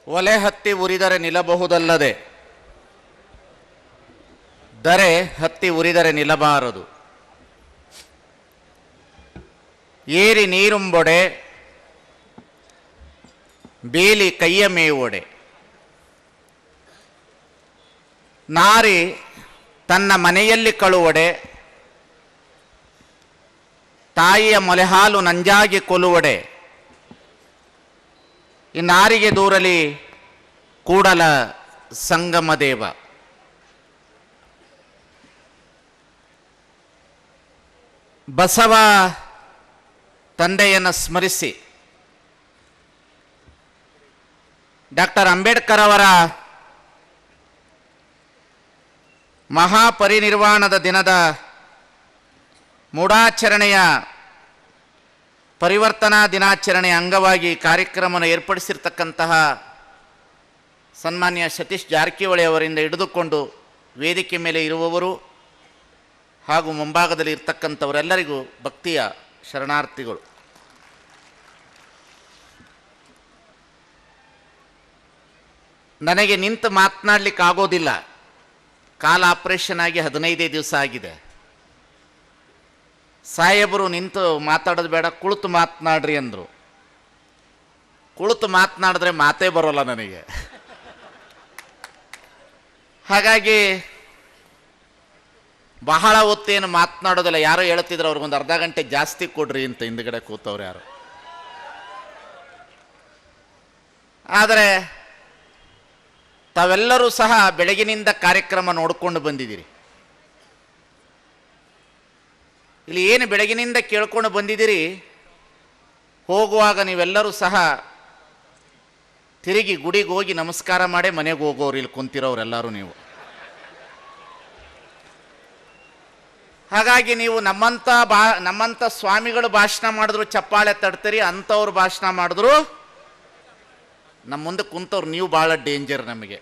ಒಲೆ ಹತ್ತಿ ಉರಿದರೆ ನಿಲ್ಲಬಹುದಲ್ಲದೆ ದರೆ ಹತ್ತಿ ಉರಿದರೆ ನಿಲ್ಲಬಾರದು. ಏರಿ ನೀರುಂಬೊಡೆ ಬೇಲಿ ಕೈಯ ಮೇವೊಡೆ. ನಾರಿ ತನ್ನ ಮನೆಯಲ್ಲಿ ಕಳುವಡೆ ತಾಯಿಯ ಮೊಲೆಹಾಲು ನಂಜಾಗಿ ಕೊಲುವಡೆ. ಈ ನಾರಿಗೆ ದೂರಲಿ ಕೂಡಲ ಸಂಗಮ ದೇವ. ಬಸವ ತಂದೆಯನ್ನು ಸ್ಮರಿಸಿ ಡಾಕ್ಟರ್ ಅಂಬೇಡ್ಕರ್ ಅವರ ಮಹಾಪರಿನಿರ್ವಾಣದ ದಿನದ ಮೂಢಾಚರಣೆಯ ಪರಿವರ್ತನಾ ದಿನಾಚರಣೆಯ ಅಂಗವಾಗಿ ಕಾರ್ಯಕ್ರಮವನ್ನು ಏರ್ಪಡಿಸಿರ್ತಕ್ಕಂತಹ ಸನ್ಮಾನ್ಯ ಸತೀಶ್ ಜಾರಕಿಹೊಳಿ ಅವರಿಂದ ಹಿಡಿದುಕೊಂಡು ವೇದಿಕೆ ಮೇಲೆ ಇರುವವರು ಹಾಗೂ ಮುಂಭಾಗದಲ್ಲಿ ಇರ್ತಕ್ಕಂಥವರೆಲ್ಲರಿಗೂ ಭಕ್ತಿಯ ಶರಣಾರ್ಥಿಗಳು. ನನಗೆ ನಿಂತು ಮಾತನಾಡಲಿಕ್ಕೆ ಆಗೋದಿಲ್ಲ. ಕಾಲ ಆಪರೇಷನ್ ಆಗಿ 15 ದಿವಸ ಆಗಿದೆ. ಸಾಹೇಬರು ನಿಂತು ಮಾತಾಡೋದು ಬೇಡ, ಕುಳಿತು ಮಾತನಾಡ್ರಿ ಅಂದರು. ಕುಳಿತು ಮಾತನಾಡಿದ್ರೆ ಮಾತೇ ಬರೋಲ್ಲ ನನಗೆ. ಹಾಗಾಗಿ ಬಹಳ ಹೊತ್ತೇನು ಮಾತನಾಡೋದಿಲ್ಲ. ಯಾರೋ ಹೇಳ್ತಿದ್ರು ಅವ್ರಿಗೊಂದು ಅರ್ಧ ಗಂಟೆ ಜಾಸ್ತಿ ಕೊಡ್ರಿ ಅಂತ ಹಿಂದ್ಗಡೆ ಕೂತವ್ರು ಯಾರು. ಆದರೆ ತಾವೆಲ್ಲರೂ ಸಹ ಬೆಳಗಿನಿಂದ ಕಾರ್ಯಕ್ರಮ ನೋಡಿಕೊಂಡು ಬಂದಿದ್ದೀರಿ. ಇಲ್ಲಿ ಏನು ಬೆಳಗಿನಿಂದ ಕೇಳ್ಕೊಂಡು ಬಂದಿದ್ದೀರಿ, ಹೋಗುವಾಗ ನೀವೆಲ್ಲರೂ ಸಹ ತಿರುಗಿ ಗುಡಿಗೆ ಹೋಗಿ ನಮಸ್ಕಾರ ಮಾಡೇ ಮನೆಗೆ ಹೋಗೋರು ಇಲ್ಲಿ ಕುಂತಿರೋರೆಲ್ಲರೂ ನೀವು. ಹಾಗಾಗಿ ನೀವು ನಮ್ಮಂಥ ಸ್ವಾಮಿಗಳು ಭಾಷಣ ಮಾಡಿದ್ರು ಚಪ್ಪಾಳೆ ತಡ್ತೀರಿ, ಅಂಥವ್ರು ಭಾಷಣ ಮಾಡಿದ್ರು ನಮ್ಮ ಮುಂದೆ ಕುಂತವ್ರು ನೀವು ಭಾಳ ಡೇಂಜರ್ ನಮಗೆ.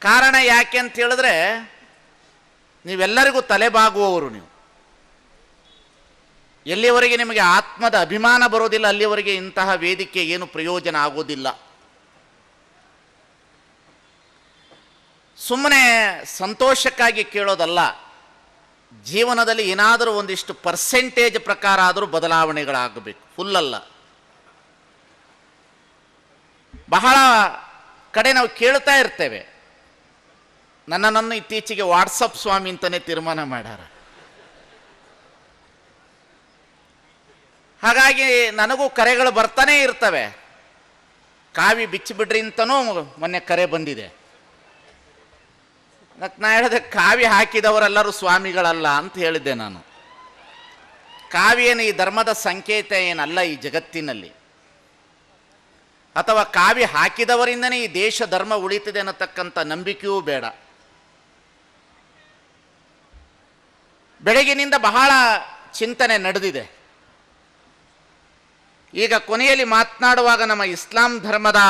ಕಾರಣ ಯಾಕೆ ಅಂತ ಹೇಳಿದ್ರೆ ನೀವೆಲ್ಲರಿಗೂ ತಲೆಬಾಗುವವರು. ನೀವು ಎಲ್ಲಿವರೆಗೆ ನಿಮಗೆ ಆತ್ಮದ ಅಭಿಮಾನ ಬರೋದಿಲ್ಲ ಅಲ್ಲಿವರೆಗೆ ಇಂತಹ ವೇದಿಕೆ ಏನು ಪ್ರಯೋಜನ ಆಗೋದಿಲ್ಲ. ಸುಮ್ಮನೆ ಸಂತೋಷಕ್ಕಾಗಿ ಕೇಳೋದಲ್ಲ, ಜೀವನದಲ್ಲಿ ಏನಾದರೂ ಒಂದಿಷ್ಟು ಪರ್ಸೆಂಟೇಜ್ ಪ್ರಕಾರ ಆದರೂ ಬದಲಾವಣೆಗಳಾಗಬೇಕು, ಫುಲ್ಲಲ್ಲ. ಬಹಳ ಕಡೆ ನಾವು ಕೇಳ್ತಾ ಇರ್ತೇವೆ, ನನ್ನನ್ನು ಇತ್ತೀಚೆಗೆ ವಾಟ್ಸಪ್ ಸ್ವಾಮಿ ಅಂತಲೇ ತೀರ್ಮಾನ ಮಾಡ್ಯಾರ. ಹಾಗಾಗಿ ನನಗೂ ಕರೆಗಳು ಬರ್ತಾನೇ ಇರ್ತವೆ. ಕಾವಿ ಬಿಚ್ಚಿಬಿಡ್ರಿ ಅಂತನೂ ಮೊನ್ನೆ ಕರೆ ಬಂದಿದೆ. ನಾ ಹೇಳಿದೆ ಕಾವಿ ಹಾಕಿದವರೆಲ್ಲರೂ ಸ್ವಾಮಿಗಳಲ್ಲ ಅಂತ ಹೇಳಿದ್ದೆ ನಾನು. ಕಾವಿ ಏನು ಈ ಧರ್ಮದ ಸಂಕೇತ ಏನಲ್ಲ ಈ ಜಗತ್ತಿನಲ್ಲಿ, ಅಥವಾ ಕಾವಿ ಹಾಕಿದವರಿಂದನೇ ಈ ದೇಶ ಧರ್ಮ ಉಳಿತಿದೆ ಅನ್ನತಕ್ಕಂಥ ನಂಬಿಕೆಯೂ ಬೇಡ. ಬೆಳಗಿನಿಂದ ಬಹಳ ಚಿಂತನೆ ನಡೆದಿದೆ. ಈಗ ಕೊನೆಯಲ್ಲಿ ಮಾತನಾಡುವಾಗ ನಮ್ಮ ಇಸ್ಲಾಂ ಧರ್ಮದ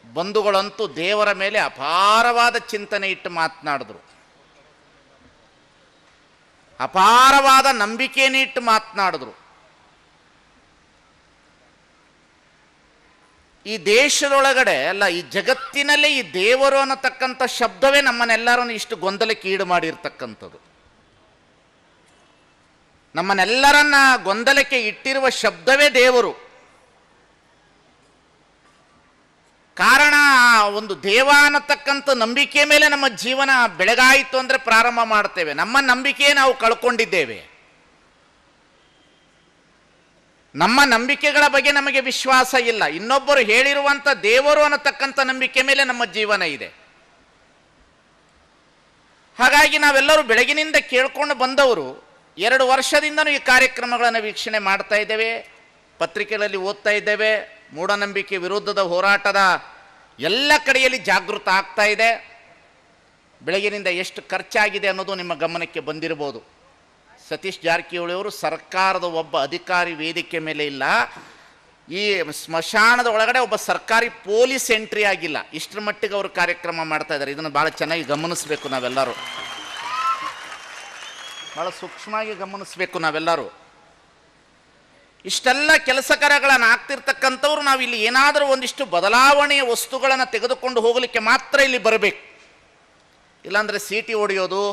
ಬಂಧುಗಳಂತೂ ದೇವರ ಮೇಲೆ ಅಪಾರವಾದ ಚಿಂತನೆ ಇಟ್ಟು ಮಾತನಾಡಿದ್ರು, ಅಪಾರವಾದ ನಂಬಿಕೆಯನ್ನು ಇಟ್ಟು ಮಾತನಾಡಿದ್ರು. ಈ ದೇಶದೊಳಗಡೆ ಅಲ್ಲ, ಈ ಜಗತ್ತಿನಲ್ಲೇ ಈ ದೇವರು ಅನ್ನತಕ್ಕಂಥ ಶಬ್ದವೇ ನಮ್ಮನ್ನೆಲ್ಲರನ್ನು ಇಷ್ಟು ಗೊಂದಲಕ್ಕೆ ಈಡು ಮಾಡಿರ್ತಕ್ಕಂಥದ್ದು. ನಮ್ಮನ್ನೆಲ್ಲರನ್ನ ಗೊಂದಲಕ್ಕೆ ಇಟ್ಟಿರುವ ಶಬ್ದವೇ ದೇವರು. ಕಾರಣ ಒಂದು ದೇವ ಅನ್ನತಕ್ಕಂಥ ನಂಬಿಕೆ ಮೇಲೆ ನಮ್ಮ ಜೀವನ ಬೆಳಗಾಯಿತು ಅಂದರೆ ಪ್ರಾರಂಭ ಮಾಡ್ತೇವೆ. ನಮ್ಮ ನಂಬಿಕೆ ನಾವು ಕಳ್ಕೊಂಡಿದ್ದೇವೆ. ನಮ್ಮ ನಂಬಿಕೆಗಳ ಬಗ್ಗೆ ನಮಗೆ ವಿಶ್ವಾಸ ಇಲ್ಲ. ಇನ್ನೊಬ್ಬರು ಹೇಳಿರುವಂಥ ದೇವರು ಅನ್ನತಕ್ಕಂಥ ನಂಬಿಕೆ ಮೇಲೆ ನಮ್ಮ ಜೀವನ ಇದೆ. ಹಾಗಾಗಿ ನಾವೆಲ್ಲರೂ ಬೆಳಗಿನಿಂದ ಕೇಳ್ಕೊಂಡು ಬಂದವರು 2 ವರ್ಷದಿಂದನೂ ಈ ಕಾರ್ಯಕ್ರಮಗಳನ್ನು ವೀಕ್ಷಣೆ ಮಾಡ್ತಾ ಇದ್ದೇವೆ, ಪತ್ರಿಕೆಗಳಲ್ಲಿ ಓದ್ತಾ ಇದ್ದೇವೆ. ಮೂಢನಂಬಿಕೆ ವಿರುದ್ಧದ ಹೋರಾಟದ ಎಲ್ಲ ಕಡೆಯಲ್ಲಿ ಜಾಗೃತ ಆಗ್ತಾ ಇದೆ. ಬೆಳಗಿನಿಂದ ಎಷ್ಟು ಖರ್ಚಾಗಿದೆ ಅನ್ನೋದು ನಿಮ್ಮ ಗಮನಕ್ಕೆ ಬಂದಿರಬಹುದು. ಸತೀಶ್ ಜಾರಕಿಹೊಳಿ ಅವರು ಸರ್ಕಾರದ ಒಬ್ಬ ಅಧಿಕಾರಿ ವೇದಿಕೆ ಮೇಲೆ ಇಲ್ಲ, ಈ ಸ್ಮಶಾನದ ಒಳಗಡೆ ಒಬ್ಬ ಸರ್ಕಾರಿ ಪೊಲೀಸ್ ಎಂಟ್ರಿ ಆಗಿಲ್ಲ. ಇಷ್ಟರ ಮಟ್ಟಿಗೆ ಅವರು ಕಾರ್ಯಕ್ರಮ ಮಾಡ್ತಾ ಇದ್ದಾರೆ. ಇದನ್ನು ಭಾಳ ಚೆನ್ನಾಗಿ ಗಮನಿಸಬೇಕು ನಾವೆಲ್ಲರೂ, ಭಾಳ ಸೂಕ್ಷ್ಮವಾಗಿ ಗಮನಿಸಬೇಕು ನಾವೆಲ್ಲರೂ. ಇಷ್ಟೆಲ್ಲ ಕೆಲಸ ಕಾರ್ಯಗಳನ್ನು ಆಗ್ತಿರ್ತಕ್ಕಂಥವ್ರು ನಾವು ಇಲ್ಲಿ ಏನಾದರೂ ಒಂದಿಷ್ಟು ಬದಲಾವಣೆಯ ವಸ್ತುಗಳನ್ನು ತೆಗೆದುಕೊಂಡು ಹೋಗಲಿಕ್ಕೆ ಮಾತ್ರ ಇಲ್ಲಿ ಬರಬೇಕು. ಇಲ್ಲಾಂದರೆ ಸೀಟಿ ಹೊಡೆಯೋದು,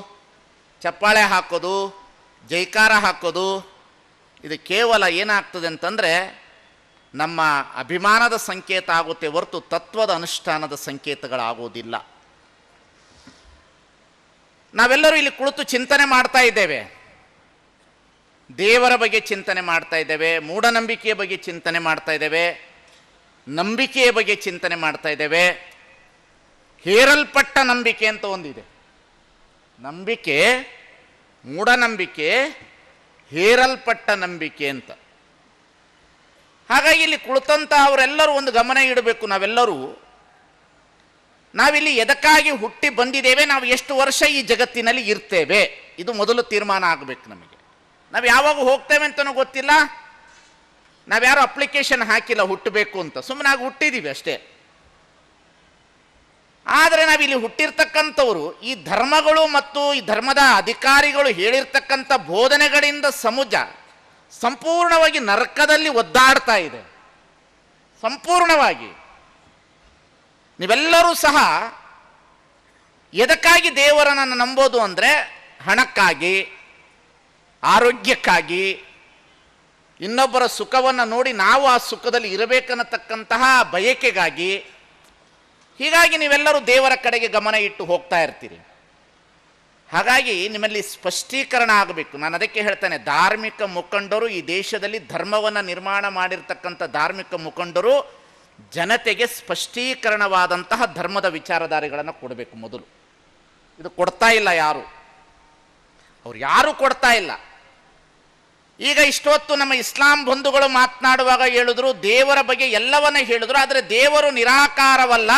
ಚಪ್ಪಾಳೆ ಹಾಕೋದು, ಜೈಕಾರ ಹಾಕೋದು, ಇದು ಕೇವಲ ಏನಾಗ್ತದೆ ಅಂತಂದರೆ ನಮ್ಮ ಅಭಿಮಾನದ ಸಂಕೇತ ಆಗುತ್ತೆ ಹೊರತು ತತ್ವದ ಅನುಷ್ಠಾನದ ಸಂಕೇತಗಳಾಗೋದಿಲ್ಲ. ನಾವೆಲ್ಲರೂ ಇಲ್ಲಿ ಕುಳಿತು ಚಿಂತನೆ ಮಾಡ್ತಾ ಇದ್ದೇವೆ, ದೇವರ ಬಗ್ಗೆ ಚಿಂತನೆ ಮಾಡ್ತಾ ಇದ್ದೇವೆ, ಮೂಢನಂಬಿಕೆಯ ಬಗ್ಗೆ ಚಿಂತನೆ ಮಾಡ್ತಾ ಇದ್ದೇವೆ, ನಂಬಿಕೆಯ ಬಗ್ಗೆ ಚಿಂತನೆ ಮಾಡ್ತಾ ಇದ್ದೇವೆ. ಹೇರಲ್ಪಟ್ಟ ನಂಬಿಕೆ ಅಂತ ಒಂದಿದೆ. ನಂಬಿಕೆ, ಮೂಢನಂಬಿಕೆ, ಹೇರಲ್ಪಟ್ಟ ನಂಬಿಕೆ ಅಂತ. ಹಾಗಾಗಿ ಇಲ್ಲಿ ಕುಳಿತಂತ ಅವರೆಲ್ಲರೂ ಒಂದು ಗಮನ ಇಡಬೇಕು. ನಾವಿಲ್ಲಿ ಎದಕ್ಕಾಗಿ ಹುಟ್ಟಿ ಬಂದಿದ್ದೇವೆ, ನಾವು ಎಷ್ಟು ವರ್ಷ ಈ ಜಗತ್ತಿನಲ್ಲಿ ಇರ್ತೇವೆ, ಇದು ಮೊದಲು ತೀರ್ಮಾನ ಆಗಬೇಕು ನಮಗೆ. ನಾವು ಯಾವಾಗ ಹೋಗ್ತೇವೆ ಅಂತಲೂ ಗೊತ್ತಿಲ್ಲ, ನಾವ್ಯಾರು ಅಪ್ಲಿಕೇಶನ್ ಹಾಕಿಲ್ಲ ಹುಟ್ಟಬೇಕು ಅಂತ, ಸುಮ್ಮನೆ ಆಗಿ ಹುಟ್ಟಿದ್ದೀವಿ ಅಷ್ಟೇ. ಆದರೆ ನಾವಿಲ್ಲಿ ಹುಟ್ಟಿರ್ತಕ್ಕಂಥವರು ಈ ಧರ್ಮಗಳು ಮತ್ತು ಈ ಧರ್ಮದ ಅಧಿಕಾರಿಗಳು ಹೇಳಿರ್ತಕ್ಕಂಥ ಬೋಧನೆಗಳಿಂದ ಸಂಪೂರ್ಣವಾಗಿ ನರಕದಲ್ಲಿ ಒದ್ದಾಡ್ತಾ ಇದೆ. ಸಂಪೂರ್ಣವಾಗಿ ನೀವೆಲ್ಲರೂ ಸಹ ಎದಕ್ಕಾಗಿ ದೇವರನ್ನು ನಂಬೋದು ಅಂದರೆ ಹಣಕ್ಕಾಗಿ, ಆರೋಗ್ಯಕ್ಕಾಗಿ, ಇನ್ನೊಬ್ಬರ ಸುಖವನ್ನು ನೋಡಿ ನಾವು ಆ ಸುಖದಲ್ಲಿ ಇರಬೇಕನ್ನತಕ್ಕಂತಹ ಬಯಕೆಗಾಗಿ. ಹೀಗಾಗಿ ನೀವೆಲ್ಲರೂ ದೇವರ ಕಡೆಗೆ ಗಮನ ಇಟ್ಟು ಹೋಗ್ತಾ ಇರ್ತೀರಿ. ಹಾಗಾಗಿ ನಿಮ್ಮಲ್ಲಿ ಸ್ಪಷ್ಟೀಕರಣ ಆಗಬೇಕು. ನಾನು ಅದಕ್ಕೆ ಹೇಳ್ತೇನೆ, ಧಾರ್ಮಿಕ ಮುಖಂಡರು, ಈ ದೇಶದಲ್ಲಿ ಧರ್ಮವನ್ನು ನಿರ್ಮಾಣ ಮಾಡಿರ್ತಕ್ಕಂಥ ಧಾರ್ಮಿಕ ಮುಖಂಡರು ಜನತೆಗೆ ಸ್ಪಷ್ಟೀಕರಣವಾದಂತಹ ಧರ್ಮದ ವಿಚಾರಧಾರೆಗಳನ್ನು ಕೊಡಬೇಕು ಮೊದಲು. ಇದು ಕೊಡ್ತಾ ಇಲ್ಲ ಅವ್ರು ಯಾರೂ ಕೊಡ್ತಾ ಇಲ್ಲ. ಈಗ ಇಷ್ಟೊತ್ತು ನಮ್ಮ ಇಸ್ಲಾಂ ಬಂಧುಗಳು ಮಾತನಾಡುವಾಗ ಹೇಳಿದ್ರು, ದೇವರ ಬಗ್ಗೆ ಎಲ್ಲವನ್ನ ಹೇಳಿದ್ರು, ಆದರೆ ದೇವರು ನಿರಾಕಾರವಲ್ಲ,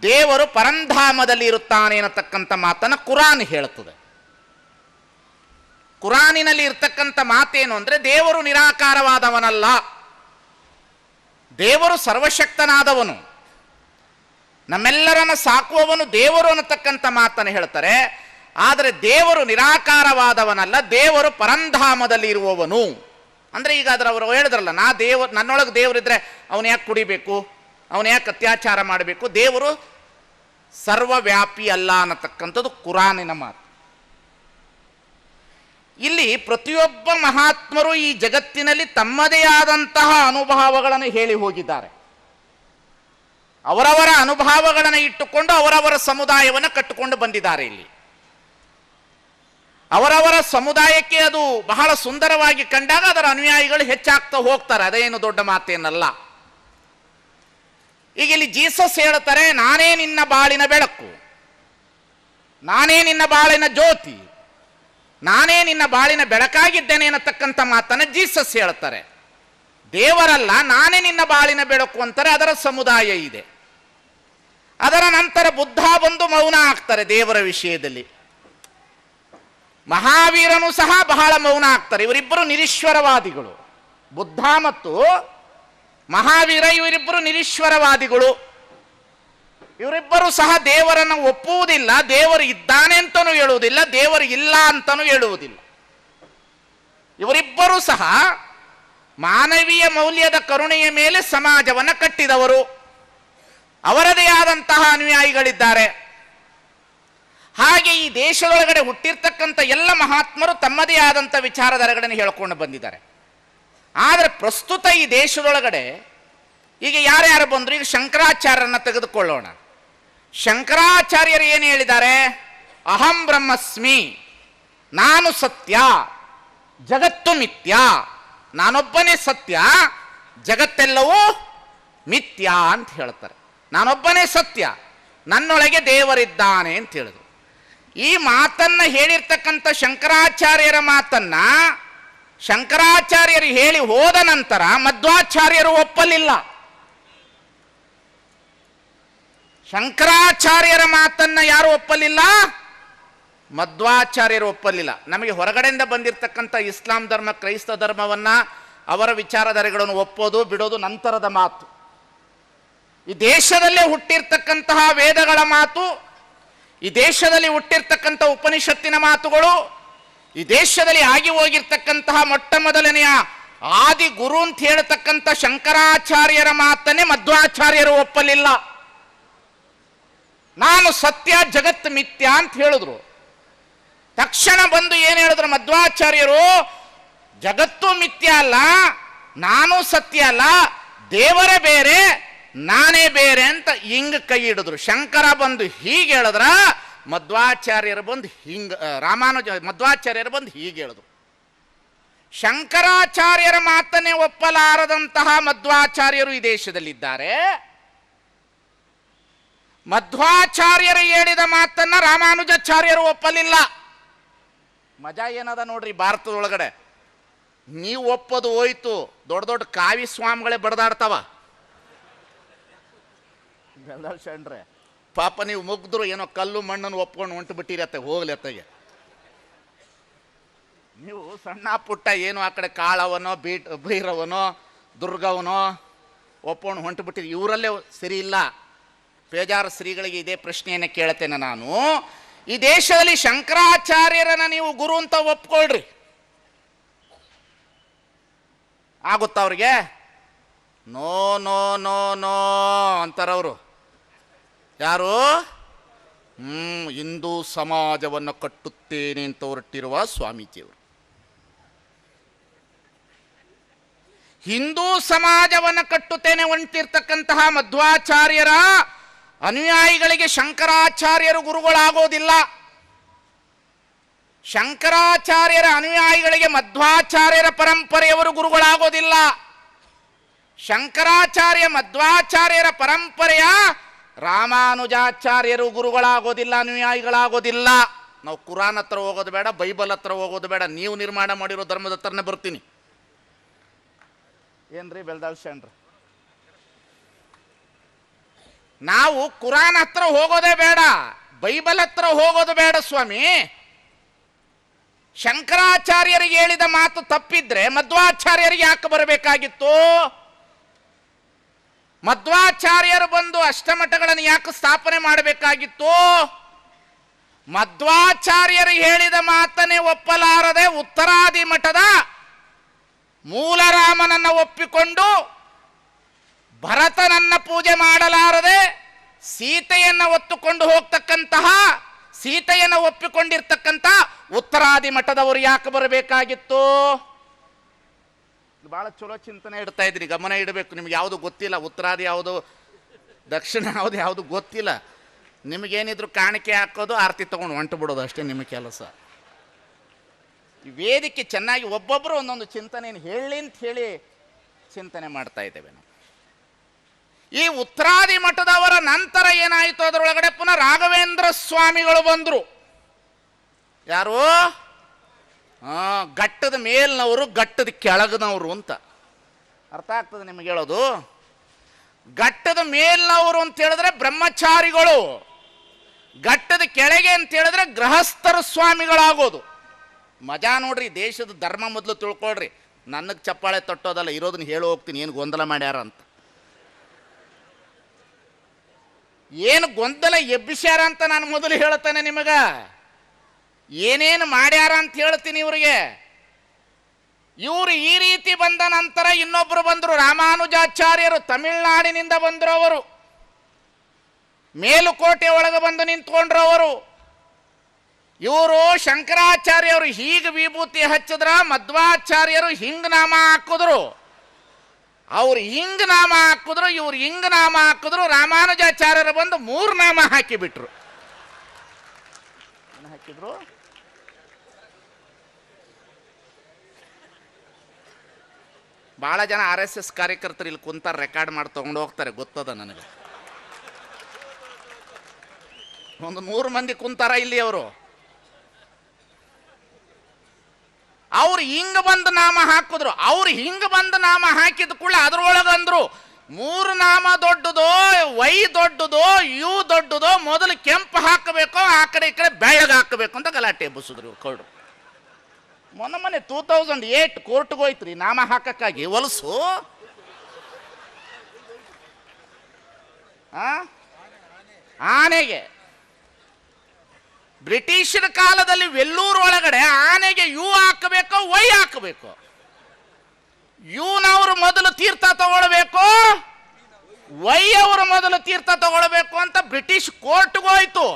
ದೇವರು ಪರಂಧಾಮದಲ್ಲಿ ಇರುತ್ತಾನೆ ಅನ್ನತಕ್ಕಂಥ ಮಾತನ್ನು ಕುರಾನ್ ಹೇಳುತ್ತದೆ. ಕುರಾನಿನಲ್ಲಿ ಇರ್ತಕ್ಕಂಥ ಮಾತೇನು ಅಂದರೆ ದೇವರು ನಿರಾಕಾರವಾದವನಲ್ಲ, ದೇವರು ಸರ್ವಶಕ್ತನಾದವನು, ನಮ್ಮೆಲ್ಲರನ್ನ ಸಾಕುವವನು ದೇವರು ಅನ್ನತಕ್ಕಂಥ ಮಾತನ್ನು ಹೇಳ್ತಾರೆ. ಆದರೆ ದೇವರು ನಿರಾಕಾರವಾದವನಲ್ಲ, ದೇವರು ಪರಂಧಾಮದಲ್ಲಿ ಇರುವವನು. ಅಂದರೆ ಈಗ ಅವರು ಹೇಳಿದ್ರಲ್ಲ, ನನ್ನೊಳಗೆ ದೇವರಿದ್ರೆ ಅವನು ಯಾಕೆ ಕುಡಿಬೇಕು, ಅವನು ಯಾಕೆ ಅತ್ಯಾಚಾರ ಮಾಡಬೇಕು, ದೇವರು ಸರ್ವವ್ಯಾಪಿ ಅಲ್ಲ ಅನ್ನತಕ್ಕಂಥದ್ದು ಕುರಾನಿನ ಮಾತು. ಇಲ್ಲಿ ಪ್ರತಿಯೊಬ್ಬ ಮಹಾತ್ಮರು ಈ ಜಗತ್ತಿನಲ್ಲಿ ತಮ್ಮದೇ ಆದಂತಹ ಅನುಭವಗಳನ್ನು ಹೇಳಿ ಹೋಗಿದ್ದಾರೆ. ಅವರವರ ಅನುಭವಗಳನ್ನು ಇಟ್ಟುಕೊಂಡು ಅವರವರ ಸಮುದಾಯವನ್ನು ಕಟ್ಟಿಕೊಂಡು ಬಂದಿದ್ದಾರೆ. ಇಲ್ಲಿ ಅವರವರ ಸಮುದಾಯಕ್ಕೆ ಅದು ಬಹಳ ಸುಂದರವಾಗಿ ಕಂಡಾಗ ಅದರ ಅನುಯಾಯಿಗಳು ಹೆಚ್ಚಾಗ್ತಾ ಹೋಗ್ತಾರೆ. ಅದೇನು ದೊಡ್ಡ ಮಾತೇನಲ್ಲ. ಈಗ ಇಲ್ಲಿ ಜೀಸಸ್ ಹೇಳ್ತಾರೆ, ನಾನೇ ನಿನ್ನ ಬಾಳಿನ ಬೆಳಕು, ನಾನೇ ನಿನ್ನ ಬಾಳಿನ ಜ್ಯೋತಿ, ನಾನೇ ನಿನ್ನ ಬಾಳಿನ ಬೆಳಕಾಗಿದ್ದೇನೆ ಅನ್ನತಕ್ಕಂಥ ಮಾತನ್ನು ಜೀಸಸ್ ಹೇಳ್ತಾರೆ. ದೇವರಲ್ಲ, ನಾನೇ ನಿನ್ನ ಬಾಳಿನ ಬೆಳಕು ಅಂತಾರೆ. ಅದರ ಸಮುದಾಯ ಇದೆ. ಅದರ ನಂತರ ಬುದ್ಧ ಬಂದು ಮೌನ ಆಗ್ತಾರೆ ದೇವರ ವಿಷಯದಲ್ಲಿ. ಮಹಾವೀರನು ಸಹ ಬಹಳ ಮೌನ ಆಗ್ತಾರೆ. ಇವರಿಬ್ಬರು ನಿರೀಶ್ವರವಾದಿಗಳು. ಬುದ್ಧ ಮತ್ತು ಮಹಾವೀರ ಇವರಿಬ್ಬರು ನಿರೀಶ್ವರವಾದಿಗಳು. ಇವರಿಬ್ಬರು ಸಹ ದೇವರನ್ನು ಒಪ್ಪುವುದಿಲ್ಲ, ದೇವರು ಇದ್ದಾನೆ ಅಂತನೂ ಹೇಳುವುದಿಲ್ಲ, ದೇವರು ಇಲ್ಲ ಅಂತನೂ ಹೇಳುವುದಿಲ್ಲ. ಇವರಿಬ್ಬರು ಸಹ ಮಾನವೀಯ ಮೌಲ್ಯದ ಕರುಣೆಯ ಮೇಲೆ ಸಮಾಜವನ್ನು ಕಟ್ಟಿದವರು. ಅವರದೇ ಆದಂತಹ ಅನುಯಾಯಿಗಳಿದ್ದಾರೆ. ಹಾಗೆ ಈ ದೇಶದೊಳಗಡೆ ಹುಟ್ಟಿರ್ತಕ್ಕಂಥ ಎಲ್ಲ ಮಹಾತ್ಮರು ತಮ್ಮದೇ ಆದಂಥ ವಿಚಾರಧಾರೆಗಳನ್ನು ಹೇಳ್ಕೊಂಡು ಬಂದಿದ್ದಾರೆ. ಆದರೆ ಪ್ರಸ್ತುತ ಈ ದೇಶದೊಳಗಡೆ ಈಗ ಯಾರ್ಯಾರು ಬಂದರು, ಈಗ ಶಂಕರಾಚಾರ್ಯರನ್ನ ತೆಗೆದುಕೊಳ್ಳೋಣ. ಶಂಕರಾಚಾರ್ಯರು ಏನು ಹೇಳಿದ್ದಾರೆ? ಅಹಂ ಬ್ರಹ್ಮಸ್ಮಿ, ನಾನು ಸತ್ಯ, ಜಗತ್ತು ಮಿಥ್ಯ, ನಾನೊಬ್ಬನೇ ಸತ್ಯ, ಜಗತ್ತೆಲ್ಲವೂ ಮಿಥ್ಯ ಅಂತ ಹೇಳ್ತಾರೆ. ನಾನೊಬ್ಬನೇ ಸತ್ಯ, ನನ್ನೊಳಗೆ ದೇವರಿದ್ದಾನೆ ಅಂತ ಹೇಳಿದ್ರು. ಈ ಮಾತನ್ನ ಹೇಳಿರ್ತಕ್ಕಂಥ ಶಂಕರಾಚಾರ್ಯರ ಮಾತನ್ನ ಶಂಕರಾಚಾರ್ಯರು ಹೇಳಿ ಹೋದ ನಂತರ ಮಧ್ವಾಚಾರ್ಯರು ಒಪ್ಪಲಿಲ್ಲ. ಶಂಕರಾಚಾರ್ಯರ ಮಾತನ್ನ ಯಾರು ಒಪ್ಪಲಿಲ್ಲ? ಮಧ್ವಾಚಾರ್ಯರು ಒಪ್ಪಲಿಲ್ಲ. ನಮಗೆ ಹೊರಗಡೆಯಿಂದ ಬಂದಿರತಕ್ಕಂಥ ಇಸ್ಲಾಂ ಧರ್ಮ, ಕ್ರೈಸ್ತ ಧರ್ಮವನ್ನ, ಅವರ ವಿಚಾರಧಾರೆಗಳನ್ನು ಒಪ್ಪೋದು ಬಿಡೋದು ನಂತರದ ಮಾತು. ಈ ದೇಶದಲ್ಲೇ ಹುಟ್ಟಿರ್ತಕ್ಕಂತಹ ವೇದಗಳ ಮಾತು, ಈ ದೇಶದಲ್ಲಿ ಹುಟ್ಟಿರ್ತಕ್ಕಂಥ ಉಪನಿಷತ್ತಿನ ಮಾತುಗಳು, ಈ ದೇಶದಲ್ಲಿ ಆಗಿ ಹೋಗಿರ್ತಕ್ಕಂತಹ ಮೊಟ್ಟ ಮೊದಲನೆಯ ಆದಿ ಗುರು ಅಂತ ಹೇಳ್ತಕ್ಕಂಥ ಶಂಕರಾಚಾರ್ಯರ ಮಾತನ್ನೇ ಮಧ್ವಾಚಾರ್ಯರು ಒಪ್ಪಲಿಲ್ಲ. ನಾನು ಸತ್ಯ, ಜಗತ್ ಮಿಥ್ಯ ಅಂತ ಹೇಳಿದ್ರು. ತಕ್ಷಣ ಬಂದು ಏನು ಹೇಳಿದ್ರು ಮಧ್ವಾಚಾರ್ಯರು? ಜಗತ್ತು ಮಿಥ್ಯ ಅಲ್ಲ, ನಾನು ಸತ್ಯ ಅಲ್ಲ, ದೇವರೇ ಬೇರೆ, ನಾನೇ ಬೇರೆ ಅಂತ ಹಿಂಗ ಕೈ ಹಿಡಿದ್ರು. ಶಂಕರ ಬಂದು ಹೀಗೆ ಹೇಳಿದ್ರ, ಮಧ್ವಾಚಾರ್ಯರು ಬಂದು ಮಧ್ವಾಚಾರ್ಯರು ಬಂದು ಹೀಗೆ ಹೇಳಿದ್ರು. ಶಂಕರಾಚಾರ್ಯರ ಮಾತನ್ನೇ ಒಪ್ಪಲಾರದಂತಹ ಮಧ್ವಾಚಾರ್ಯರು ಈ ದೇಶದಲ್ಲಿದ್ದಾರೆ. ಮಧ್ವಾಚಾರ್ಯರು ಹೇಳಿದ ಮಾತನ್ನ ರಾಮಾನುಜಾಚಾರ್ಯರು ಒಪ್ಪಲಿಲ್ಲ. ಮಜಾ ಏನದ ನೋಡ್ರಿ ಭಾರತದೊಳಗಡೆ. ನೀವು ಒಪ್ಪೋದು ಹೋಯ್ತು, ದೊಡ್ಡ ದೊಡ್ಡ ಕಾವಿ ಸ್ವಾಮಿಗಳೇ ಬಡದಾಡ್ತಾವ. ಶಣ್ರೆ ಪಾಪ ನೀವು ಮುಗ್ದ್ರು ಏನೋ ಕಲ್ಲು ಮಣ್ಣನ್ನು ಒಪ್ಕೊಂಡು ಹೊಂಟು ಬಿಟ್ಟಿರತ್ತೆ, ಹೋಗ್ಲಿ ಅತ್ತಗೆ. ನೀವು ಸಣ್ಣ ಪುಟ್ಟ ಏನು ಆ ಕಡೆ ಕಾಳವನೋ ಭೈರವನೋ ದುರ್ಗವನೋ ಒಪ್ಕೊಂಡು ಹೊಂಟು ಬಿಟ್ಟಿರಿ. ಇವರಲ್ಲೇ ಸರಿ ಇಲ್ಲ. ಪೇಜಾರ ಶ್ರೀಗಳಿಗೆ ಇದೇ ಪ್ರಶ್ನೆಯನ್ನು ಕೇಳ್ತೇನೆ ನಾನು. ಈ ದೇಶದಲ್ಲಿ ಶಂಕರಾಚಾರ್ಯರನ್ನ ನೀವು ಗುರು ಅಂತ ಒಪ್ಕೊಳ್ರಿ, ಆಗುತ್ತಾ ಅವ್ರಿಗೆ? ನೋ ನೋ ನೋ ನೋ ಅಂತಾರವರು. ಯಾರು? ಹಿಂದೂ ಸಮಾಜವನ್ನು ಕಟ್ಟುತ್ತೇನೆ ಅಂತ ಹೊರಟಿರುವ ಸ್ವಾಮೀಜಿಯವರು. ಹಿಂದೂ ಸಮಾಜವನ್ನು ಕಟ್ಟುತ್ತೇನೆ ಹೊಂಟಿರ್ತಕ್ಕಂತಹ ಮಧ್ವಾಚಾರ್ಯರ ಅನುಯಾಯಿಗಳಿಗೆ ಶಂಕರಾಚಾರ್ಯರು ಗುರುಗಳಾಗೋದಿಲ್ಲ. ಶಂಕರಾಚಾರ್ಯರ ಅನುಯಾಯಿಗಳಿಗೆ ಮಧ್ವಾಚಾರ್ಯರ ಪರಂಪರೆಯವರು ಗುರುಗಳಾಗೋದಿಲ್ಲ. ಶಂಕರಾಚಾರ್ಯ ಮಧ್ವಾಚಾರ್ಯರ ಪರಂಪರೆಯ ರಾಮಾನುಜಾಚಾರ್ಯರು ಗುರುಗಳಾಗೋದಿಲ್ಲ, ಅನುಯಾಯಿಗಳಾಗೋದಿಲ್ಲ. ನಾವು ಕುರಾನ್ ಹತ್ರ ಹೋಗೋದು ಬೇಡ, ಬೈಬಲ್ ಹತ್ರ ಹೋಗೋದು ಬೇಡ, ನೀವು ನಿರ್ಮಾಣ ಮಾಡಿರೋ ಧರ್ಮದ ಹತ್ರನೇ ಬರ್ತೀನಿ. ಏನ್ರಿ ಬೆಲ್ದಾಳ್ ಶಣ್ರ? ನಾವು ಕುರಾನ್ ಹತ್ರ ಹೋಗೋದೇ ಬೇಡ, ಬೈಬಲ್ ಹತ್ರ ಹೋಗೋದು ಬೇಡ ಸ್ವಾಮಿ. ಶಂಕರಾಚಾರ್ಯರಿಗೆ ಹೇಳಿದ ಮಾತು ತಪ್ಪಿದ್ರೆ ಮಧ್ವಾಚಾರ್ಯರಿಗೆ ಯಾಕೆ ಬರಬೇಕಾಗಿತ್ತು? ಮಧ್ವಾಚಾರ್ಯರು ಬಂದು ಅಷ್ಟಮಠಗಳನ್ನು ಯಾಕೆ ಸ್ಥಾಪನೆ ಮಾಡಬೇಕಾಗಿತ್ತು? ಮಧ್ವಾಚಾರ್ಯರು ಹೇಳಿದ ಮಾತನ್ನೇ ಒಪ್ಪಲಾರದೆ ಉತ್ತರಾದಿ ಮಠದ ಮೂಲರಾಮನನ್ನ ಒಪ್ಪಿಕೊಂಡು ಭರತನನ್ನ ಪೂಜೆ ಮಾಡಲಾರದೆ ಸೀತೆಯನ್ನ ಒತ್ತುಕೊಂಡು ಹೋಗ್ತಕ್ಕಂತಹ, ಸೀತೆಯನ್ನು ಒಪ್ಪಿಕೊಂಡಿರ್ತಕ್ಕಂಥ ಉತ್ತರಾದಿ ಮಠದವರು ಯಾಕೆ ಬರಬೇಕಾಗಿತ್ತು? ಬಹಳ ಚಲೋ ಚಿಂತನೆ ಇಡ್ತಾ ಇದ್ರಿ, ಗಮನ ಇಡಬೇಕು. ನಿಮ್ಗೆ ಯಾವುದು ಗೊತ್ತಿಲ್ಲ, ಉತ್ತರಾದಿ ಯಾವುದು ದಕ್ಷಿಣ ಯಾವುದು ಗೊತ್ತಿಲ್ಲ. ನಿಮಗೇನಿದ್ರು ಕಾಣಿಕೆ ಹಾಕೋದು, ಆರತಿ ತಗೊಂಡು ಹೊಂಟು ಬಿಡೋದು ಅಷ್ಟೇ ನಿಮ್ಮ ಕೆಲಸ. ಈ ವೇದಿಕೆ ಚೆನ್ನಾಗಿ ಒಬ್ಬೊಬ್ಬರು ಒಂದೊಂದು ಚಿಂತನೆಯನ್ನು ಹೇಳಿ ಅಂತ ಹೇಳಿ ಚಿಂತನೆ ಮಾಡ್ತಾ ಇದ್ದೇವೆ ನಾವು. ಈ ಉತ್ತರಾದಿ ಮಠದವರ ನಂತರ ಏನಾಯಿತು? ಅದರೊಳಗಡೆ ಪುನಃ ರಾಘವೇಂದ್ರ ಸ್ವಾಮಿಗಳು ಬಂದರು. ಯಾರು? ಗಟ್ಟದ ಮೇಲ್ನವರು, ಗಟ್ಟದ ಕೆಳಗನವರು ಅಂತ ಅರ್ಥ ಆಗ್ತದೆ ನಿಮಗೆ ಹೇಳೋದು. ಗಟ್ಟದ ಮೇಲ್ನವರು ಅಂತ ಹೇಳಿದ್ರೆ ಬ್ರಹ್ಮಚಾರಿಗಳು, ಗಟ್ಟದ ಕೆಳಗೆ ಅಂತ ಹೇಳಿದ್ರೆ ಗೃಹಸ್ಥರ ಸ್ವಾಮಿಗಳಾಗೋದು. ಮಜಾ ನೋಡ್ರಿ. ದೇಶದ ಧರ್ಮ ಮೊದಲು ತಿಳ್ಕೊಳ್ರಿ. ನನಗೆ ಚಪ್ಪಾಳೆ ತಟ್ಟೋದಲ್ಲ, ಇರೋದನ್ನ ಹೇಳಿ ಹೋಗ್ತೀನಿ ಏನು ಗೊಂದಲ ಮಾಡ್ಯಾರ ಅಂತ. ಏನು ಗೊಂದಲ ಎಬ್ಬಿಸ್ಯಾರ ಅಂತ ನಾನು ಮೊದಲು ಹೇಳ್ತೇನೆ ನಿಮಗ. ಏನೇನು ಮಾಡ್ಯಾರ ಅಂತ ಹೇಳ್ತೀನಿ ಇವರಿಗೆ. ಇವರು ಈ ರೀತಿ ಬಂದ ನಂತರ ಇನ್ನೊಬ್ಬರು ಬಂದರು, ರಾಮಾನುಜಾಚಾರ್ಯರು. ತಮಿಳುನಾಡಿನಿಂದ ಬಂದರು ಅವರು. ಮೇಲುಕೋಟೆ ಒಳಗೆ ಬಂದು ನಿಂತ್ಕೊಂಡ್ರು ಅವರು. ಇವರು ಶಂಕರಾಚಾರ್ಯರು ಹೀಗೆ ವಿಭೂತಿ ಹಚ್ಚಿದ್ರ, ಮಧ್ವಾಚಾರ್ಯರು ಹಿಂಗ್ ನಾಮ ಹಾಕಿದ್ರು. ಅವ್ರು ಹಿಂಗ್ ನಾಮ ಹಾಕಿದ್ರು, ಇವ್ರು ಹಿಂಗ್ ನಾಮ ಹಾಕಿದ್ರು. ರಾಮಾನುಜಾಚಾರ್ಯರು ಬಂದು 3 ನಾಮ ಹಾಕಿಬಿಟ್ರು. ಹಾಕಿದ್ರು. ಬಹಳ ಜನ RSS ಕಾರ್ಯಕರ್ತರು ಇಲ್ಲಿ ಕುಂತಾರ, ರೆಕಾರ್ಡ್ ಮಾಡಿ ತಗೊಂಡು ಹೋಗ್ತಾರೆ, ಗೊತ್ತದ ನನಗೆ. ಒಂದು 100 ಮಂದಿ ಕುಂತಾರ ಇಲ್ಲಿ. ಅವ್ರು ಹಿಂಗ ಬಂದು ನಾಮ ಹಾಕಿದ್ರು. ಅವ್ರು ಹಿಂಗ ಬಂದು ನಾಮ ಹಾಕಿದ ಕೂಡ ಅದ್ರೊಳಗಂದ್ರು 3 ನಾಮ ದೊಡ್ಡದೋ, ವೈ ದೊಡ್ಡದೋ, ಯು ದೊಡ್ಡದೋ, ಮೊದಲು ಕೆಂಪು ಹಾಕಬೇಕು, ಆ ಕಡೆ ಈ ಕಡೆ ಬೆಳ್ಳಗೆ ಹಾಕಬೇಕು ಅಂತ ಗಲಾಟೆ ಎಬ್ಬಿಸಿದ್ರು ಕೌಡ್ರು. ಮೊನ್ನೆ 2008 ಕೋರ್ಟ್ಗೆ ಹೋಯ್ತ್ರಿ ನಾಮ ಹಾಕಕ್ಕಾಗಿ. ಹೊಲಸು ಆನೆಗೆ ಬ್ರಿಟಿಷರ ಕಾಲದಲ್ಲಿ ವೆಲ್ಲೂರು ಒಳಗಡೆ ಆನೆಗೆ ಯು ಹಾಕಬೇಕು, ವೈ ಹಾಕಬೇಕು. ಇವನವರು ಮೊದಲು ತೀರ್ಥ ತಗೊಳ್ಬೇಕು, ವೈ ಅವರು ಮೊದಲು ತೀರ್ಥ ತಗೊಳ್ಬೇಕು ಅಂತ ಬ್ರಿಟಿಷ್ ಕೋರ್ಟ್ಗೂ ಹೋಯ್ತು.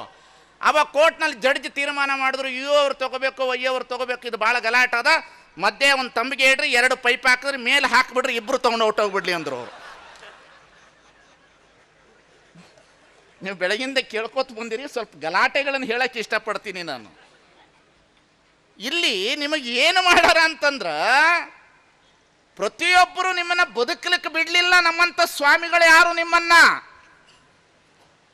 ಅವಾಗ ಕೋರ್ಟ್ನಲ್ಲಿ ಜಡ್ಜ್ ತೀರ್ಮಾನ ಮಾಡಿದ್ರು, ಯು ಅವ್ರು ತಗೋಬೇಕು, ವೈ ಅವ್ರು ತಗೋಬೇಕು. ಇದು ಭಾಳ ಗಲಾಟೆ ಅದ, ಮಧ್ಯೆ ಒಂದು ತಂಬಿಗೆ ಇಡ್ರಿ, 2 ಪೈಪ್ ಹಾಕಿದ್ರಿ, ಮೇಲೆ ಹಾಕಿಬಿಡ್ರಿ, ಇಬ್ಬರು ತೊಗೊಂಡು ಹೊಟ್ಟೋಗ್ಬಿಡ್ಲಿ ಅಂದ್ರು ಅವರು. ನೀವು ಬೆಳಗಿಂದ ಕೇಳ್ಕೊತ ಬಂದಿರಿ, ಸ್ವಲ್ಪ ಗಲಾಟೆಗಳನ್ನು ಹೇಳಕ್ಕೆ ಇಷ್ಟಪಡ್ತೀನಿ ನಾನು. ಇಲ್ಲಿ ನಿಮಗೆ ಏನು ಮಾಡ್ಯಾರ ಅಂತಂದ್ರ, ಪ್ರತಿಯೊಬ್ಬರು ನಿಮ್ಮನ್ನ ಬದುಕಲಿಕ್ಕೆ ಬಿಡ್ಲಿಲ್ಲ. ನಮ್ಮಂತ ಸ್ವಾಮಿಗಳು ಯಾರು ನಿಮ್ಮನ್ನ,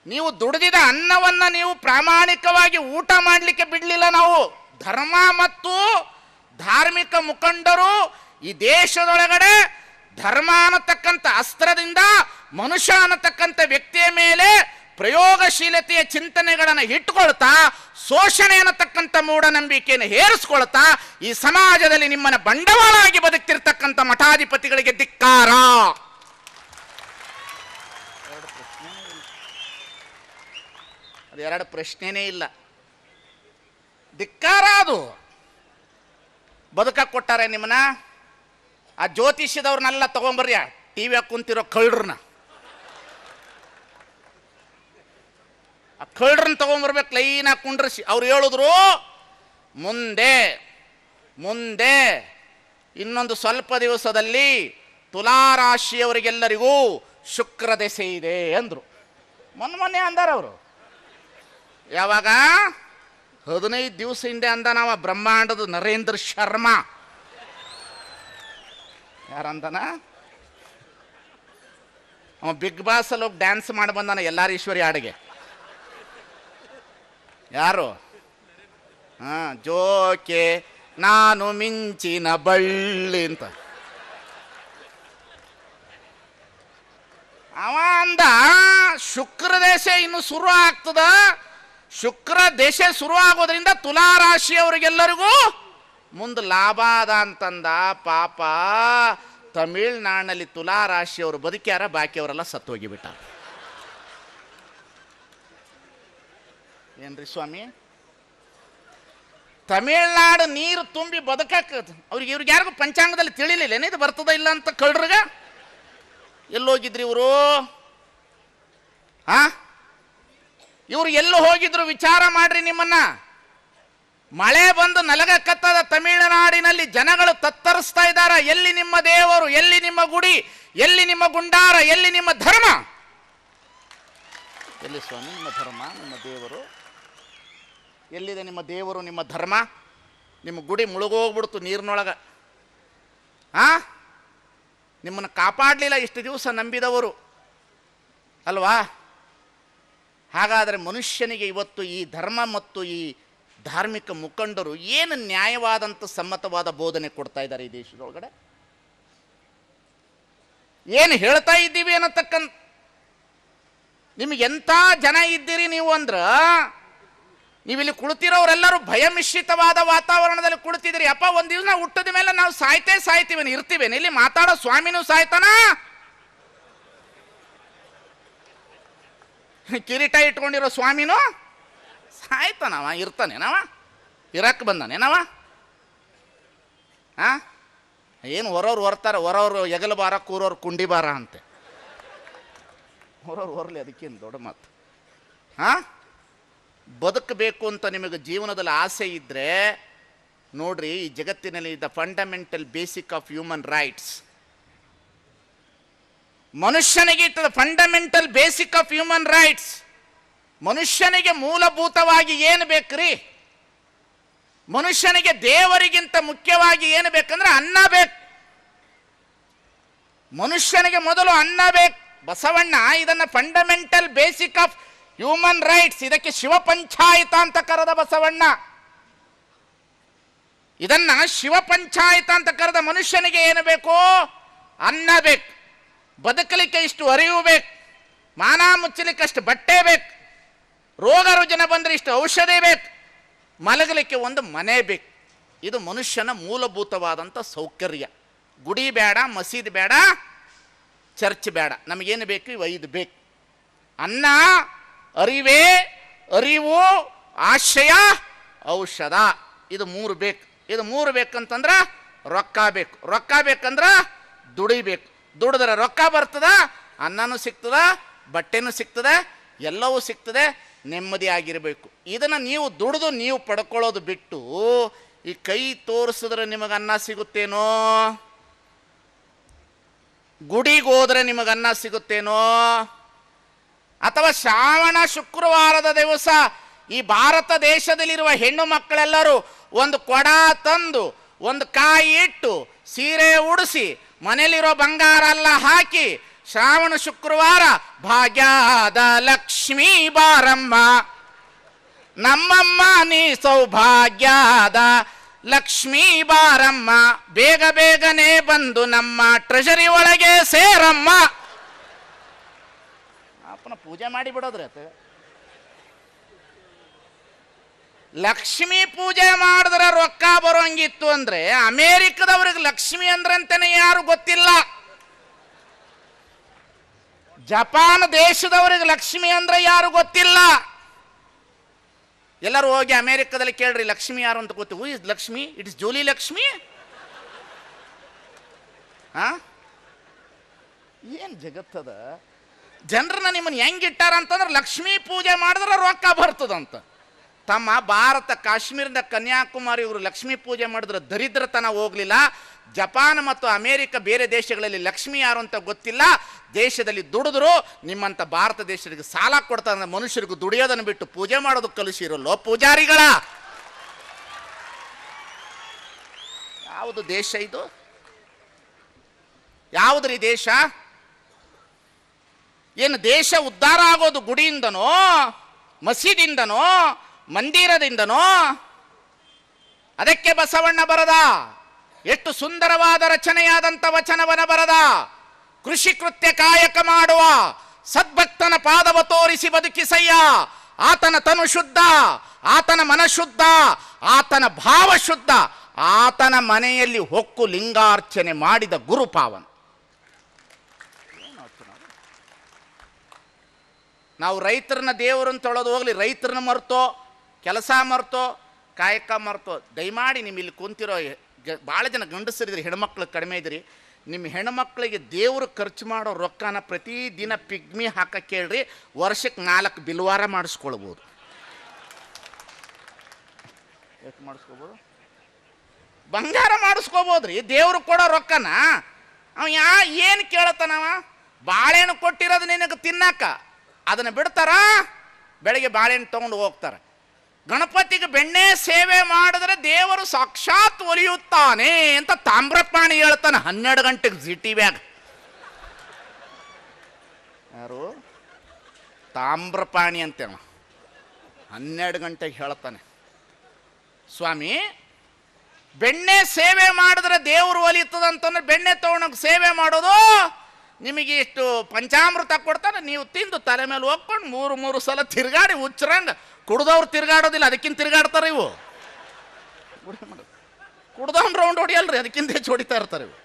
ನೀವು ದುಡಿದಿದ ಅನ್ನವನ್ನ ನೀವು ಪ್ರಾಮಾಣಿಕವಾಗಿ ಊಟ ಮಾಡಲಿಕ್ಕೆ ಬಿಡಲಿಲ್ಲ. ನಾವು ಧರ್ಮ ಮತ್ತು ಧಾರ್ಮಿಕ ಮುಖಂಡರು ಈ ದೇಶದೊಳಗಡೆ ಧರ್ಮ ಅನ್ನತಕ್ಕಂಥ ಅಸ್ತ್ರದಿಂದ ಮನುಷ್ಯ ಅನ್ನತಕ್ಕಂಥ ವ್ಯಕ್ತಿಯ ಮೇಲೆ ಪ್ರಯೋಗಶೀಲತೆಯ ಚಿಂತನೆಗಳನ್ನು ಇಟ್ಕೊಳ್ತಾ, ಶೋಷಣೆ ಅನ್ನತಕ್ಕಂಥ ಮೂಢನಂಬಿಕೆಯನ್ನು ಹೇರಿಸ್ಕೊಳ್ತಾ ಈ ಸಮಾಜದಲ್ಲಿ ನಿಮ್ಮನ್ನ ಬಂಡವಾಳ ಆಗಿ ಬದುಕ್ತಿರ್ತಕ್ಕಂಥ ಮಠಾಧಿಪತಿಗಳಿಗೆ ಧಿಕ್ಕಾರ. ಎರಡು ಪ್ರಶ್ನೆನೇ ಇಲ್ಲ, ಧಿಕ್ಕಾರ. ಅದು ಬದುಕಕ್ಕೆ ಕೊಟ್ಟಾರೆ ನಿಮ್ಮನ್ನ. ಆ ಜ್ಯೋತಿಷ್ಯದವ್ರನ್ನೆಲ್ಲ ತಗೊಂಬರ್ರಿ, ಟಿವಿಯಾಗ ಕುಂತಿರೋ ಕಳ್ಳರನ್ನ, ಆ ಕಳ್ಳರನ್ನ ತಗೊಂಬರ್ಬೇಕು, ಲೈನಾಗಿ ಕುಂಡ್ರಿಸಿ. ಅವ್ರು ಹೇಳಿದ್ರು, ಮುಂದೆ ಮುಂದೆ ಇನ್ನೊಂದು ಸ್ವಲ್ಪ ದಿವಸದಲ್ಲಿ ತುಲಾರಾಶಿಯವರಿಗೆಲ್ಲರಿಗೂ ಶುಕ್ರ ದೆಸೆ ಇದೆ ಅಂದರು. ಮೊನ್ನೆ ಅಂದಾರ ಅವರು. ಯಾವಾಗ? 15 ದಿವಸ ಹಿಂದೆ ಅಂದ. ನಾವು ಬ್ರಹ್ಮಾಂಡದ ನರೇಂದ್ರ ಶರ್ಮಾ. ಯಾರಂದನ? ಅವ ಬಿಗ್ ಬಾಸ್ ಅಲ್ಲಿ ಹೋಗಿ ಡ್ಯಾನ್ಸ್ ಮಾಡಿ ಬಂದಾನ ಎಲ್ಲಾರೀಶ್ವರಿ ಹಾಡಿಗೆ. ಯಾರು? ಜೋಕೆ ನಾನು ಮಿಂಚಿನ ಬಳ್ಳಿ ಅಂತ ಅವ ಅಂದ. ಶುಕ್ರ ದೇಶ ಇನ್ನು ಶುರು ಆಗ್ತದ. ಶುಕ್ರ ದೇಶ ಶುರು ಆಗೋದ್ರಿಂದ ತುಲಾರಾಶಿಯವರಿಗೆಲ್ಲರಿಗೂ ಮುಂದೆ ಲಾಭ ಅದ ಅಂತಂದ. ಪಾಪ ತಮಿಳ್ನಾಡಿನಲ್ಲಿ ತುಲಾರಾಶಿಯವರು ಬದುಕ್ಯಾರ, ಬಾಕಿಯವರೆಲ್ಲ ಸತ್ತೋಗಿಬಿಟ್ಟ. ಏನ್ರಿ ಸ್ವಾಮಿ? ತಮಿಳ್ನಾಡು ನೀರು ತುಂಬಿ ಬದುಕಕ್ಕೆ ಇವ್ರಿಗೆ ಯಾರಿಗೂ ಪಂಚಾಂಗದಲ್ಲಿ ತಿಳಿಲಿಲ್ಲ ಏನಿದು ಬರ್ತದ ಇಲ್ಲ ಅಂತ. ಕಳ್ರಗ ಎಲ್ಲೋಗಿದ್ರಿ ಇವರು? ಇವ್ರು ಎಲ್ಲೂ ಹೋಗಿದ್ರು ವಿಚಾರ ಮಾಡ್ರಿ. ನಿಮ್ಮನ್ನ ಮಳೆ ಬಂದು ನಲಗಕ್ಕತ್ತದ ತಮಿಳುನಾಡಿನಲ್ಲಿ, ಜನಗಳು ತತ್ತರಿಸ್ತಾ ಇದ್ದಾರ. ಎಲ್ಲಿ ನಿಮ್ಮ ದೇವರು, ಎಲ್ಲಿ ನಿಮ್ಮ ಗುಡಿ, ಎಲ್ಲಿ ನಿಮ್ಮ ಗುಂಡಾರ, ಎಲ್ಲಿ ನಿಮ್ಮ ಧರ್ಮ? ಎಲ್ಲಿ ಸ್ವಾಮಿ ನಿಮ್ಮ ಧರ್ಮ, ನಿಮ್ಮ ದೇವರು? ಎಲ್ಲಿದೆ ನಿಮ್ಮ ದೇವರು, ನಿಮ್ಮ ಧರ್ಮ? ನಿಮ್ಮ ಗುಡಿ ಮುಳುಗೋಗ್ಬಿಡ್ತು ನೀರಿನೊಳಗ. ನಿಮ್ಮನ್ನು ಕಾಪಾಡಲಿಲ್ಲ ಇಷ್ಟು ದಿವಸ ನಂಬಿದವರು ಅಲ್ವಾ? ಹಾಗಾದರೆ ಮನುಷ್ಯನಿಗೆ ಇವತ್ತು ಈ ಧರ್ಮ ಮತ್ತು ಈ ಧಾರ್ಮಿಕ ಮುಖಂಡರು ಏನು ನ್ಯಾಯವಾದಂಥ ಸಮ್ಮತವಾದ ಬೋಧನೆ ಕೊಡ್ತಾ ಇದ್ದಾರೆ ಈ ದೇಶದೊಳಗಡೆ? ಏನು ಹೇಳ್ತಾ ಇದ್ದೀವಿ ಅನ್ನತಕ್ಕಂಥ, ನಿಮಗೆ ಎಂಥ ಜನ ಇದ್ದೀರಿ ನೀವು ಅಂದ್ರೆ, ನೀವಿಲ್ಲಿ ಕುಳಿತಿರೋರೆಲ್ಲರೂ ಭಯಮಿಶ್ರಿತವಾದ ವಾತಾವರಣದಲ್ಲಿ ಕುಳಿತಿದ್ದೀರಿ. ಅಪ್ಪ, ಒಂದು ದಿವಸ ಹುಟ್ಟಿದ ಮೇಲೆ ನಾವು ಸಾಯ್ತೀವಿ, ಇರ್ತೀವೇನು? ಇಲ್ಲಿ ಮಾತಾಡೋ ಸ್ವಾಮಿನೂ ಸಾಯ್ತಾನ, ಕಿರೀಟ ಇಟ್ಕೊಂಡಿರೋ ಸ್ವಾಮಿನೂ ಸಾಯ್ತಾನವ, ಇರ್ತಾನೇನವ? ಇರಕ್ಕೆ ಬಂದಾನೇನವ? ಏನು ಹೊರವ್ರು ಹೊರ್ತಾರೆ, ಹೊರವ್ರು ಎಗಲು ಬಾರ, ಕೂರೋರು ಕುಂಡಿ ಬಾರ ಅಂತೆ. ಹೊರವ್ರು ಹೊರಲಿ, ಅದಕ್ಕೇನು ದೊಡ್ಡ ಮಾತು. ಬದುಕಬೇಕು ಅಂತ ನಿಮಗೆ ಜೀವನದಲ್ಲಿ ಆಸೆ ಇದ್ದರೆ ನೋಡ್ರಿ, ಈ ಜಗತ್ತಿನಲ್ಲಿ the fundamental basic of human rights, ಮನುಷ್ಯನಿಗೆ ಇರ್ತದೆ fundamental basic of human rights. ಮನುಷ್ಯನಿಗೆ ಮೂಲಭೂತವಾಗಿ ಏನು ಬೇಕ್ರಿ? ಮನುಷ್ಯನಿಗೆ ದೇವರಿಗಿಂತ ಮುಖ್ಯವಾಗಿ ಏನು ಬೇಕಂದ್ರೆ ಅನ್ನ ಬೇಕು. ಮನುಷ್ಯನಿಗೆ ಮೊದಲು ಅನ್ನ ಬೇಕು. ಬಸವಣ್ಣ ಇದನ್ನ fundamental basic of human rights, ಇದಕ್ಕೆ ಶಿವಪಂಚಾಯತ ಅಂತ ಕರೆದ ಬಸವಣ್ಣ. ಇದನ್ನ ಶಿವಪಂಚಾಯತ ಅಂತ ಕರೆದ. ಮನುಷ್ಯನಿಗೆ ಏನು ಬೇಕು? ಅನ್ನ ಬೇಕು. ಬದುಕಲಿಕ್ಕೆ ಇಷ್ಟು ಅರಿವು ಬೇಕು, ಮಾನ ಮುಚ್ಚಲಿಕ್ಕೆ ಅಷ್ಟು ಬಟ್ಟೆ ಬೇಕು, ರೋಗ ರುಜಿನ ಬಂದರೆ ಇಷ್ಟು ಔಷಧಿ ಬೇಕು, ಮಲಗಲಿಕ್ಕೆ ಒಂದು ಮನೆ ಬೇಕು. ಇದು ಮನುಷ್ಯನ ಮೂಲಭೂತವಾದಂಥ ಸೌಕರ್ಯ. ಗುಡಿ ಬೇಡ, ಮಸೀದಿ ಬೇಡ, ಚರ್ಚ್ ಬೇಡ, ನಮಗೇನು ಬೇಕು? ಇವು 5 ಬೇಕು. ಅನ್ನ, ಅರಿವು, ಆಶ್ರಯ, ಔಷಧ. ಇದು 3 ಬೇಕು. ಇದು 3 ಬೇಕಂತಂದ್ರೆ ರೊಕ್ಕ ಬೇಕು. ರೊಕ್ಕ ಬೇಕಂದ್ರೆ ದುಡಿಬೇಕು. ದುಡಿದ್ರೆ ರೊಕ್ಕ ಬರ್ತದ, ಅನ್ನನೂ ಸಿಗ್ತದ, ಬಟ್ಟೆನೂ ಸಿಗ್ತದೆ, ಎಲ್ಲವೂ ಸಿಗ್ತದೆ, ನೆಮ್ಮದಿ ಆಗಿರಬೇಕು. ಇದನ್ನು ನೀವು ದುಡಿದು ನೀವು ಪಡ್ಕೊಳ್ಳೋದು ಬಿಟ್ಟು ಈ ಕೈ ತೋರಿಸಿದ್ರೆ ನಿಮಗೆ ಅನ್ನ ಸಿಗುತ್ತೇನೋ, ಗುಡಿಗೆ ಹೋದ್ರೆ ನಿಮಗೆ ಅನ್ನ ಸಿಗುತ್ತೇನೋ, ಅಥವಾ ಶ್ರಾವಣ ಶುಕ್ರವಾರದ ದಿವಸ ಈ ಭಾರತ ದೇಶದಲ್ಲಿರುವ ಹೆಣ್ಣು ಮಕ್ಕಳೆಲ್ಲರೂ ಒಂದು ಕೊಡ ತಂದು ಒಂದು ಕಾಯಿ ಇಟ್ಟು ಸೀರೆ ಉಡಿಸಿ ಮನೆಯಲ್ಲಿರೋ ಬಂಗಾರ ಎಲ್ಲ ಹಾಕಿ ಶ್ರಾವಣ ಶುಕ್ರವಾರ ಭಾಗ್ಯದ ಲಕ್ಷ್ಮೀ ಬಾರಮ್ಮ ನಮ್ಮಮ್ಮ ನೀ ಸೌಭಾಗ್ಯದ ಲಕ್ಷ್ಮೀ ಬಾರಮ್ಮ ಬೇಗ ಬೇಗನೆ ಬಂದು ನಮ್ಮ ಟ್ರೆಷರಿ ಒಳಗೆ ಸೇರಮ್ಮ ಅಪ್ಪನ ಪೂಜೆ ಮಾಡಿ ಬಿಡೋದ್ರಿ ಆತ. ಲಕ್ಷ್ಮೀ ಪೂಜೆ ಮಾಡಿದ್ರೆ ರೊಕ್ಕ ಬರೋಂಗಿತ್ತು ಅಂದ್ರೆ ಅಮೇರಿಕದವ್ರಿಗೆ ಲಕ್ಷ್ಮಿ ಅಂದ್ರಂತೆನೆ ಯಾರು ಗೊತ್ತಿಲ್ಲ. ಜಪಾನ್ ದೇಶದವರಿಗೆ ಲಕ್ಷ್ಮಿ ಅಂದ್ರೆ ಯಾರು ಗೊತ್ತಿಲ್ಲ. ಎಲ್ಲರೂ ಹೋಗಿ ಅಮೇರಿಕದಲ್ಲಿ ಕೇಳ್ರಿ ಲಕ್ಷ್ಮಿ ಯಾರು ಅಂತ ಗೊತ್ತು. Who is Lakshmi? It is Julie Lakshmi. ಏನ್ ಜಗತ್ತದ ಜನರನ್ನ ನಿಮ್ಮನ್ನ ಹೆಂಗಿಟ್ಟಾರ ಅಂತಂದ್ರೆ ಲಕ್ಷ್ಮೀ ಪೂಜೆ ಮಾಡಿದ್ರೆ ರೊಕ್ಕ ಬರ್ತದಂತ. ತಮ್ಮ ಭಾರತ ಕಾಶ್ಮೀರದಿಂದ ಕನ್ಯಾಕುಮಾರಿ ಇವರು ಲಕ್ಷ್ಮೀ ಪೂಜೆ ಮಾಡಿದ್ರೆ ದರಿದ್ರತನ ಹೋಗ್ಲಿಲ್ಲ. ಜಪಾನ್ ಮತ್ತು ಅಮೇರಿಕ ಬೇರೆ ದೇಶಗಳಲ್ಲಿ ಲಕ್ಷ್ಮಿ ಯಾರು ಅಂತ ಗೊತ್ತಿಲ್ಲ. ದೇಶದಲ್ಲಿ ದುಡಿದ್ರು ನಿಮ್ಮಂತ ಭಾರತ ದೇಶಕ್ಕೆ ಸಾಲ ಕೊಡ್ತಾರೆ. ಮನುಷ್ಯರಿಗೂ ದುಡಿಯೋದನ್ನು ಬಿಟ್ಟು ಪೂಜೆ ಮಾಡೋದು ಕಲಿಸಿರಲ್ಲೋ ಪೂಜಾರಿಗಳ. ಯಾವುದು ದೇಶ ಇದು? ಯಾವುದ್ರಿ ದೇಶ? ಏನು ದೇಶ ಉದ್ಧಾರ ಆಗೋದು ಗುಡಿಯಿಂದನೋ, ಮಸೀದಿಯಿಂದನೋ, ಮಂದಿರದಿಂದನೋ? ಅದಕ್ಕೆ ಬಸವಣ್ಣ ಬರದ ಎಷ್ಟು ಸುಂದರವಾದ ರಚನೆಯಾದಂಥ ವಚನವನ ಬರದ. ಕೃಷಿ ಕೃತ್ಯ ಕಾಯಕ ಮಾಡುವ ಸದ್ಭಕ್ತನ ಪಾದವ ತೋರಿಸಿ ಬದುಕಿಸಯ್ಯ. ಆತನ ತನು ಶುದ್ಧ, ಆತನ ಮನ ಶುದ್ಧ, ಆತನ ಭಾವ ಶುದ್ಧ, ಆತನ ಮನೆಯಲ್ಲಿ ಹೊಕ್ಕು ಲಿಂಗಾರ್ಚನೆ ಮಾಡಿದ ಗುರುಪಾವನ. ನಾವು ರೈತರನ್ನ ದೇವರನ್ನು ತೊಳೋದು ಹೋಗ್ಲಿ, ರೈತರನ್ನ ಮರ್ತೋ, ಕೆಲಸ ಮರ್ತೋ, ಕಾಯಕ ಮರ್ತೋ. ದಯಮಾಡಿ ನಿಮ್ಮ ಇಲ್ಲಿ ಕುಂತಿರೋ ಭಾಳ ಜನ ಗಂಡಸರಿದ್ರಿ, ಹೆಣ್ಮಕ್ಳು ಕಡಿಮೆ ಇದ್ರಿ. ನಿಮ್ಮ ಹೆಣ್ಮಕ್ಳಿಗೆ ದೇವರು ಖರ್ಚು ಮಾಡೋ ರೊಕ್ಕನ ಪ್ರತಿದಿನ ಪಿಗ್ಮಿ ಹಾಕಕ್ಕೆ ಹೇಳ್ರಿ. ವರ್ಷಕ್ಕೆ 4 ಬಿಲ್ವಾರ ಮಾಡಿಸ್ಕೊಳ್ಬೋದು. ಎಷ್ಟು ಮಾಡಿಸ್ಕೋಬೋದು? ಬಂಗಾರ ಮಾಡಿಸ್ಕೋಬೋದ್ರಿ. ದೇವ್ರು ಕೊಡೋ ರೊಕ್ಕನ ಅವ ಏನು ಕೇಳತ್ತಾನವ? ಬಾಳೆಹಣ್ಣು ಕೊಟ್ಟಿರೋದು ನಿನಗೆ ತಿನ್ನಾಕ, ಅದನ್ನು ಬಿಡ್ತಾರ, ಬೆಳಗ್ಗೆ ಬಾಳೆಹಣ್ಣು ತೊಗೊಂಡು ಹೋಗ್ತಾರೆ. ಗಣಪತಿಗೆ ಬೆಣ್ಣೆ ಸೇವೆ ಮಾಡಿದ್ರೆ ದೇವರು ಸಾಕ್ಷಾತ್ ಒಲಿಯುತ್ತಾನೆ ಅಂತ ತಾಮ್ರಪಾಣಿ ಹೇಳ್ತಾನೆ 12 ಗಂಟೆಗೆ ಜಿ ಟಿವ್ಯಾಗ. ಯಾರು? ತಾಮ್ರಪಾಣಿ ಅಂತೇವ 12 ಗಂಟೆಗೆ ಹೇಳ್ತಾನೆ. ಸ್ವಾಮಿ, ಬೆಣ್ಣೆ ಸೇವೆ ಮಾಡಿದ್ರೆ ದೇವರು ಒಲಿಯುತ್ತದಂತಂದ್ರೆ ಬೆಣ್ಣೆ ತೊಗೊಂಡೋಗಿ ಸೇವೆ ಮಾಡೋದು. ನಿಮಗೆ ಇಷ್ಟು ಪಂಚಾಮೃತ ಕೊಡ್ತಾರೆ, ನೀವು ತಿಂದು ತಲೆ ಮೇಲೆ ಹೋಗ್ಕೊಂಡು 3 ಸಲ ತಿರುಗಾಡಿ ಹುಚ್ಚರಂಗ. ಕುಡ್ದವ್ರು ತಿರುಗಾಡೋದಿಲ್ಲ, ಅದಕ್ಕಿಂತ ತಿರುಗಾಡ್ತಾರೆ ಇವು. ಕುಡ್ದವ್ನು ರೌಂಡ್ ಹೊಡಿಯಲ್ರಿ, ಅದಕ್ಕಿಂತ ಹೆಚ್ಚು ಹೊಡಿತಾ ಇರ್ತಾರೆ ಇವು.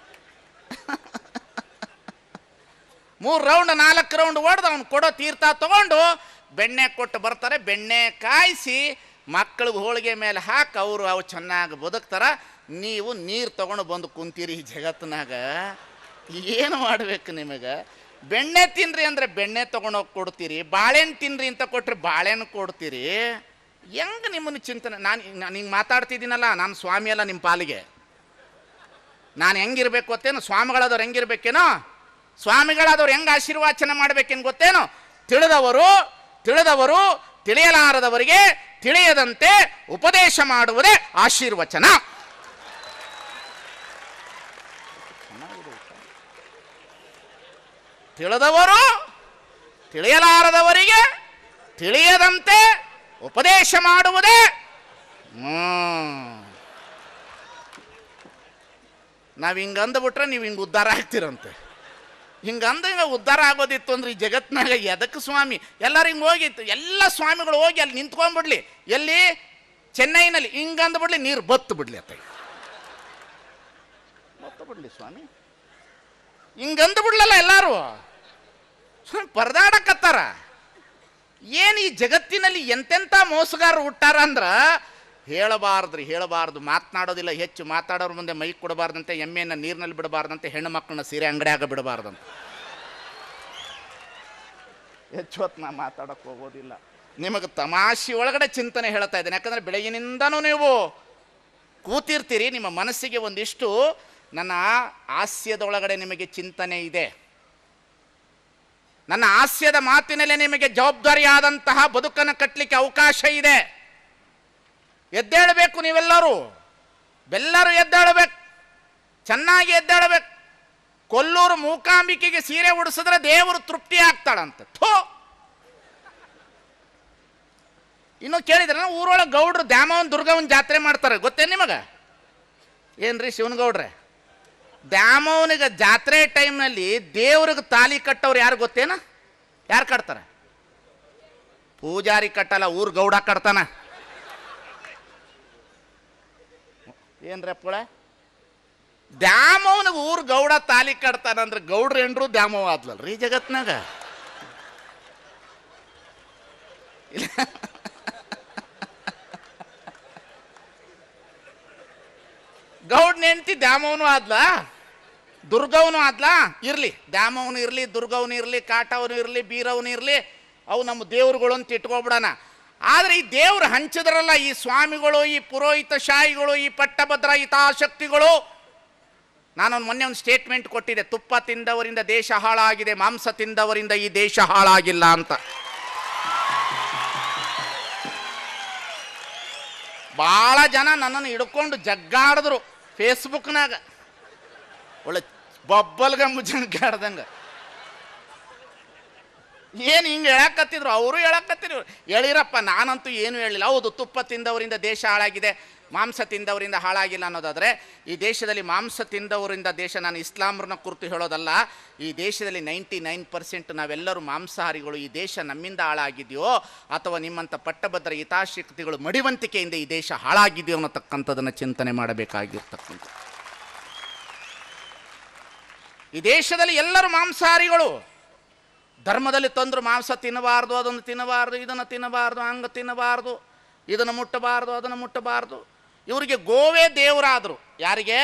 3 ರೌಂಡ್ 4 ರೌಂಡ್ ಹೊಡೆದು ಅವ್ನು ಕೊಡೋ ತೀರ್ಥ ತಗೊಂಡು ಬೆಣ್ಣೆ ಕೊಟ್ಟು ಬರ್ತಾರೆ. ಬೆಣ್ಣೆ ಕಾಯಿಸಿ ಮಕ್ಕಳಿಗೆ ಹೋಳಿಗೆ ಮೇಲೆ ಹಾಕಿ ಅವು ಚೆನ್ನಾಗಿ ಬದುಕ್ತಾರ. ನೀವು ನೀರು ತಗೊಂಡು ಬಂದು ಕುಂತೀರಿ ಈ ಜಗತ್ತಿನಾಗ. ಏನು ಮಾಡ್ಬೇಕು ನಿಮಗೆ? ಬೆಣ್ಣೆ ತಿನ್ರಿ ಅಂದರೆ ಬೆಣ್ಣೆ ತೊಗೊಂಡೋಗಿ ಕೊಡ್ತೀರಿ, ಬಾಳೆಹಣ್ಣು ತಿನ್ರಿ ಅಂತ ಕೊಟ್ಟರೆ ಬಾಳೆಹಣ್ಣು ಕೊಡ್ತೀರಿ. ಹೆಂಗೆ ನಿಮ್ಮನ್ನು ಚಿಂತನೆ? ನಾನು ಹಿಂಗೆ ಮಾತಾಡ್ತಿದ್ದೀನಲ್ಲ, ನಾನು ಸ್ವಾಮಿ ಅಲ್ಲ ನಿಮ್ಮ ಪಾಲಿಗೆ. ನಾನು ಹೆಂಗಿರ್ಬೇಕು ಗೊತ್ತೇನು? ಸ್ವಾಮಿಗಳಾದವ್ರು ಹೆಂಗಿರ್ಬೇಕೇನೋ? ಸ್ವಾಮಿಗಳಾದವ್ರು ಹೆಂಗೆ ಆಶೀರ್ವಾಚನೆ ಮಾಡ್ಬೇಕೇನು ಗೊತ್ತೇನು? ತಿಳಿದವರು ತಿಳಿಯಲಾರದವರಿಗೆ ತಿಳಿಯದಂತೆ ಉಪದೇಶ ಮಾಡುವುದೇ ಆಶೀರ್ವಚನ. ತಿಳಿದವರು ತಿಳಿಯಲಾರದವರಿಗೆ ತಿಳಿಯದಂತೆ ಉಪದೇಶ ಮಾಡುವುದೇ. ನಾವು ಹಿಂಗೆ ಅಂದ್ಬಿಟ್ರೆ ನೀವು ಹಿಂಗೆ ಉದ್ಧಾರ ಆಗ್ತಿರಂತೆ. ಹಿಂಗೆ ಉದ್ಧಾರ ಆಗೋದಿತ್ತು ಅಂದ್ರೆ ಈ ಜಗತ್ತಿನಾಗ ಎದಕ್ಕೆ ಸ್ವಾಮಿ? ಎಲ್ಲರೂ ಹಿಂಗೆ ಹೋಗಿತ್ತು, ಎಲ್ಲ ಸ್ವಾಮಿಗಳು ಹೋಗಿ ಅಲ್ಲಿ ನಿಂತ್ಕೊಂಡ್ಬಿಡ್ಲಿ. ಎಲ್ಲಿ? ಚೆನ್ನೈನಲ್ಲಿ. ಹಿಂಗೆ ಅಂದ್ಬಿಡ್ಲಿ, ನೀರು ಬತ್ತು ಬಿಡ್ಲಿ ಅತ್ತ, ಬತ್ತು ಬಿಡ್ಲಿ ಸ್ವಾಮಿ. ಹಿಂಗಂದು ಬಿಡ್ಲಲ್ಲ ಎಲ್ಲರೂ ಪರದಾಡಕತ್ತಾರ. ಏನು ಈ ಜಗತ್ತಿನಲ್ಲಿ ಎಂತೆಂಥ ಮೋಸಗಾರರು ಹುಟ್ಟಾರ ಅಂದ್ರೆ ಹೇಳಬಾರ್ದು, ಮಾತನಾಡೋದಿಲ್ಲ, ಹೆಚ್ಚು ಮಾತಾಡೋರ ಮುಂದೆ ಮೈ ಕೊಡಬಾರ್ದಂತೆ, ಎಮ್ಮೆಯನ್ನು ನೀರಿನಲ್ಲಿ ಬಿಡಬಾರ್ದಂತೆ, ಹೆಣ್ಣು ಮಕ್ಕಳನ್ನ ಸೀರೆ ಅಂಗಡಿಯಾಗ ಬಿಡಬಾರ್ದಂತೆ. ಹೆಚ್ಚು ಹೊತ್ತು ನಾ ಮಾತಾಡೋಕ್ಕೆ ಹೋಗೋದಿಲ್ಲ. ನಿಮಗೆ ತಮಾಷೆ ಒಳಗಡೆ ಚಿಂತನೆ ಹೇಳ್ತಾ ಇದ್ದೇನೆ. ಯಾಕಂದರೆ ಬೆಳಗಿನಿಂದನೂ ನೀವು ಕೂತಿರ್ತೀರಿ, ನಿಮ್ಮ ಮನಸ್ಸಿಗೆ ಒಂದಿಷ್ಟು ನನ್ನ ಹಾಸ್ಯದೊಳಗಡೆ ನಿಮಗೆ ಚಿಂತನೆ ಇದೆ. ನನ್ನ ಹಾಸ್ಯದ ಮಾತಿನಲ್ಲೇ ನಿಮಗೆ ಜವಾಬ್ದಾರಿಯಾದಂತಹ ಬದುಕನ್ನು ಕಟ್ಟಲಿಕ್ಕೆ ಅವಕಾಶ ಇದೆ. ಎದ್ದೇಳಬೇಕು, ನೀವೆಲ್ಲರೂ ಎದ್ದೇಳಬೇಕು, ಚೆನ್ನಾಗಿ ಎದ್ದೇಳಬೇಕು. ಕೊಲ್ಲೂರು ಮೂಕಾಂಬಿಕೆಗೆ ಸೀರೆ ಉಡಿಸಿದ್ರೆ ದೇವರು ತೃಪ್ತಿ ಆಗ್ತಾಳಂತ. ಇನ್ನು ಕೇಳಿದ್ರೆ ಊರೊಳಗೆ ಗೌಡ್ರು ದ್ಯಾಮವನ್ ದುರ್ಗವನ್ ಜಾತ್ರೆ ಮಾಡ್ತಾರೆ, ಗೊತ್ತೇನು ನಿಮಗೆ? ಏನ್ರಿ ಶಿವನಗೌಡ್ರೆ, ದ್ಯಾಮವನಿಗೆ ಜಾತ್ರೆ ಟೈಮ್ನಲ್ಲಿ ದೇವ್ರಿಗೆ ತಾಲಿ ಕಟ್ಟವ್ರು ಯಾರು ಗೊತ್ತೇನ? ಯಾರು ಕಟ್ತಾರೆ? ಪೂಜಾರಿ ಕಟ್ಟಲ್ಲ, ಊರ್ ಗೌಡ ಕಟ್ತಾನ. ಏನ್ರಪ್ಪಳೆ, ದ್ಯಾಮವನಿಗೆ ಊರ್ ಗೌಡ ತಾಲಿ ಕಟ್ತಾನಂದ್ರೆ ಗೌಡ್ರ ಎಂಡ್ರು ದ್ಯಾಮವ ಆದ್ಲಲ್ರಿ ಜಗತ್ನಾಗ. ಗೌಡ್ನ ಹೆಂಡ್ತಿ ದ್ಯಾಮವನು ಆದ್ಲ, ದುರ್ಗವನು ಆದ್ಲ. ಇರ್ಲಿ, ದ್ಯಾಮವನು ಇರ್ಲಿ, ದುರ್ಗವನು ಇರ್ಲಿ, ಕಾಟವನು ಇರ್ಲಿ, ಬೀರವನು ಇರ್ಲಿ, ಅವು ನಮ್ಮ ದೇವ್ರುಗಳು ಅಂತ ಇಟ್ಕೊಬಿಡೋಣ. ಆದರೆ ಈ ದೇವ್ರು ಹಂಚಿದ್ರಲ್ಲ, ಈ ಸ್ವಾಮಿಗಳು, ಈ ಪುರೋಹಿತ ಶಾಹಿಗಳು, ಈ ಪಟ್ಟಭದ್ರ ಹಿತಾಸಕ್ತಿಗಳು. ನಾನೊಂದು ಮೊನ್ನೆ ಒಂದು ಸ್ಟೇಟ್ಮೆಂಟ್ ಕೊಟ್ಟಿದ್ದೆ, ತುಪ್ಪ ತಿಂದವರಿಂದ ದೇಶ ಹಾಳಾಗಿದೆ, ಮಾಂಸ ತಿಂದವರಿಂದ ಈ ದೇಶ ಹಾಳಾಗಿಲ್ಲ ಅಂತ. ಭಾಳ ಜನ ನನ್ನನ್ನು ಹಿಡ್ಕೊಂಡು ಜಗ್ಗಾಡಿದ್ರು ಫೇಸ್ಬುಕ್ನಾಗ, ಒಳ್ಳೆ ಬಬ್ಬಲ್ಗಂಬು ಜಗ್ಗಾಡ್ದಂಗೆ. ಏನು ಹಿಂಗೆ ಹೇಳಕತ್ತಿದ್ರು, ಅವರು ಹೇಳಕತ್ತಿದ್ರು. ಹೇಳಿರಪ್ಪ, ನಾನಂತೂ ಏನು ಹೇಳಿಲ್ಲ. ಹೌದು, ತುಪ್ಪ ತಿಂದವರಿಂದ ದೇಶ ಹಾಳಾಗಿದೆ, ಮಾಂಸ ತಿಂದವರಿಂದ ಹಾಳಾಗಿಲ್ಲ ಅನ್ನೋದಾದರೆ, ಈ ದೇಶದಲ್ಲಿ ಮಾಂಸ ತಿಂದವರಿಂದ ದೇಶ, ನಾನು ಇಸ್ಲಾಮ್ರನ್ನ ಕುರಿತು ಹೇಳೋದಲ್ಲ, ಈ ದೇಶದಲ್ಲಿ 99% ನಾವೆಲ್ಲರೂ ಮಾಂಸಾಹಾರಿಗಳು. ಈ ದೇಶ ನಮ್ಮಿಂದ ಹಾಳಾಗಿದೆಯೋ ಅಥವಾ ನಿಮ್ಮಂಥ ಪಟ್ಟಭದ್ರ ಹಿತಾಸಕ್ತಿಗಳು ಮಡಿವಂತಿಕೆಯಿಂದ ಈ ದೇಶ ಹಾಳಾಗಿದೆಯೋ ಅನ್ನತಕ್ಕಂಥದ್ದನ್ನು ಚಿಂತನೆ ಮಾಡಬೇಕಾಗಿರ್ತಕ್ಕಂಥ. ಈ ದೇಶದಲ್ಲಿ ಎಲ್ಲರೂ ಮಾಂಸಾಹಾರಿಗಳು. ಧರ್ಮದಲ್ಲಿ ತಂದ್ರು ಮಾಂಸ ತಿನ್ನಬಾರ್ದು, ಅದನ್ನು ತಿನ್ನಬಾರ್ದು, ಇದನ್ನು ತಿನ್ನಬಾರ್ದು, ಹಂಗೆ ತಿನ್ನಬಾರ್ದು, ಇದನ್ನು ಮುಟ್ಟಬಾರ್ದು, ಅದನ್ನು ಮುಟ್ಟಬಾರ್ದು. ಇವರಿಗೆ ಗೋವೇ ದೇವರಾದರು. ಯಾರಿಗೆ?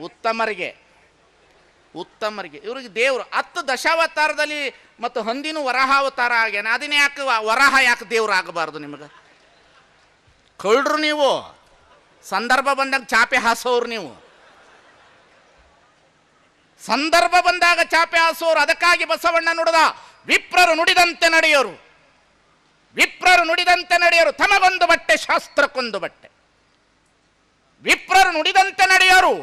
ಉತ್ತಮರಿಗೆ. ಇವ್ರಿಗೆ ದೇವರು. 10 ದಶಾವತಾರದಲ್ಲಿ ಮತ್ತು ಹಂದಿನೂ ವರಾಹಾವತಾರ ಆಗ್ಯಾನ. ಅದನ್ನ ಯಾಕೆ ವರಾಹ ಯಾಕೆ ದೇವ್ರು ಆಗಬಾರ್ದು? ನಿಮಗೆ ಕಳ್ರು ನೀವು, ಸಂದರ್ಭ ಬಂದಾಗ ಚಾಪೆ ಹಾಸೋರು ನೀವು, ಸಂದರ್ಭ ಬಂದಾಗ ಚಾಪೆ ಹಾಸೋರು. ಅದಕ್ಕಾಗಿ ಬಸವಣ್ಣ ನುಡಿದ, ವಿಪ್ರರು ನುಡಿದಂತೆ ನಡೆಯೋರು, ವಿಪ್ರರು ನುಡಿದಂತೆ ನಡೆಯೋರು, ತಮಗೊಂದು ಬಟ್ಟೆ ಶಾಸ್ತ್ರಕ್ಕೊಂದು ಬಟ್ಟೆ. ವಿಪ್ರರು ನುಡಿದಂತೆ ನಡೆಯೋರು,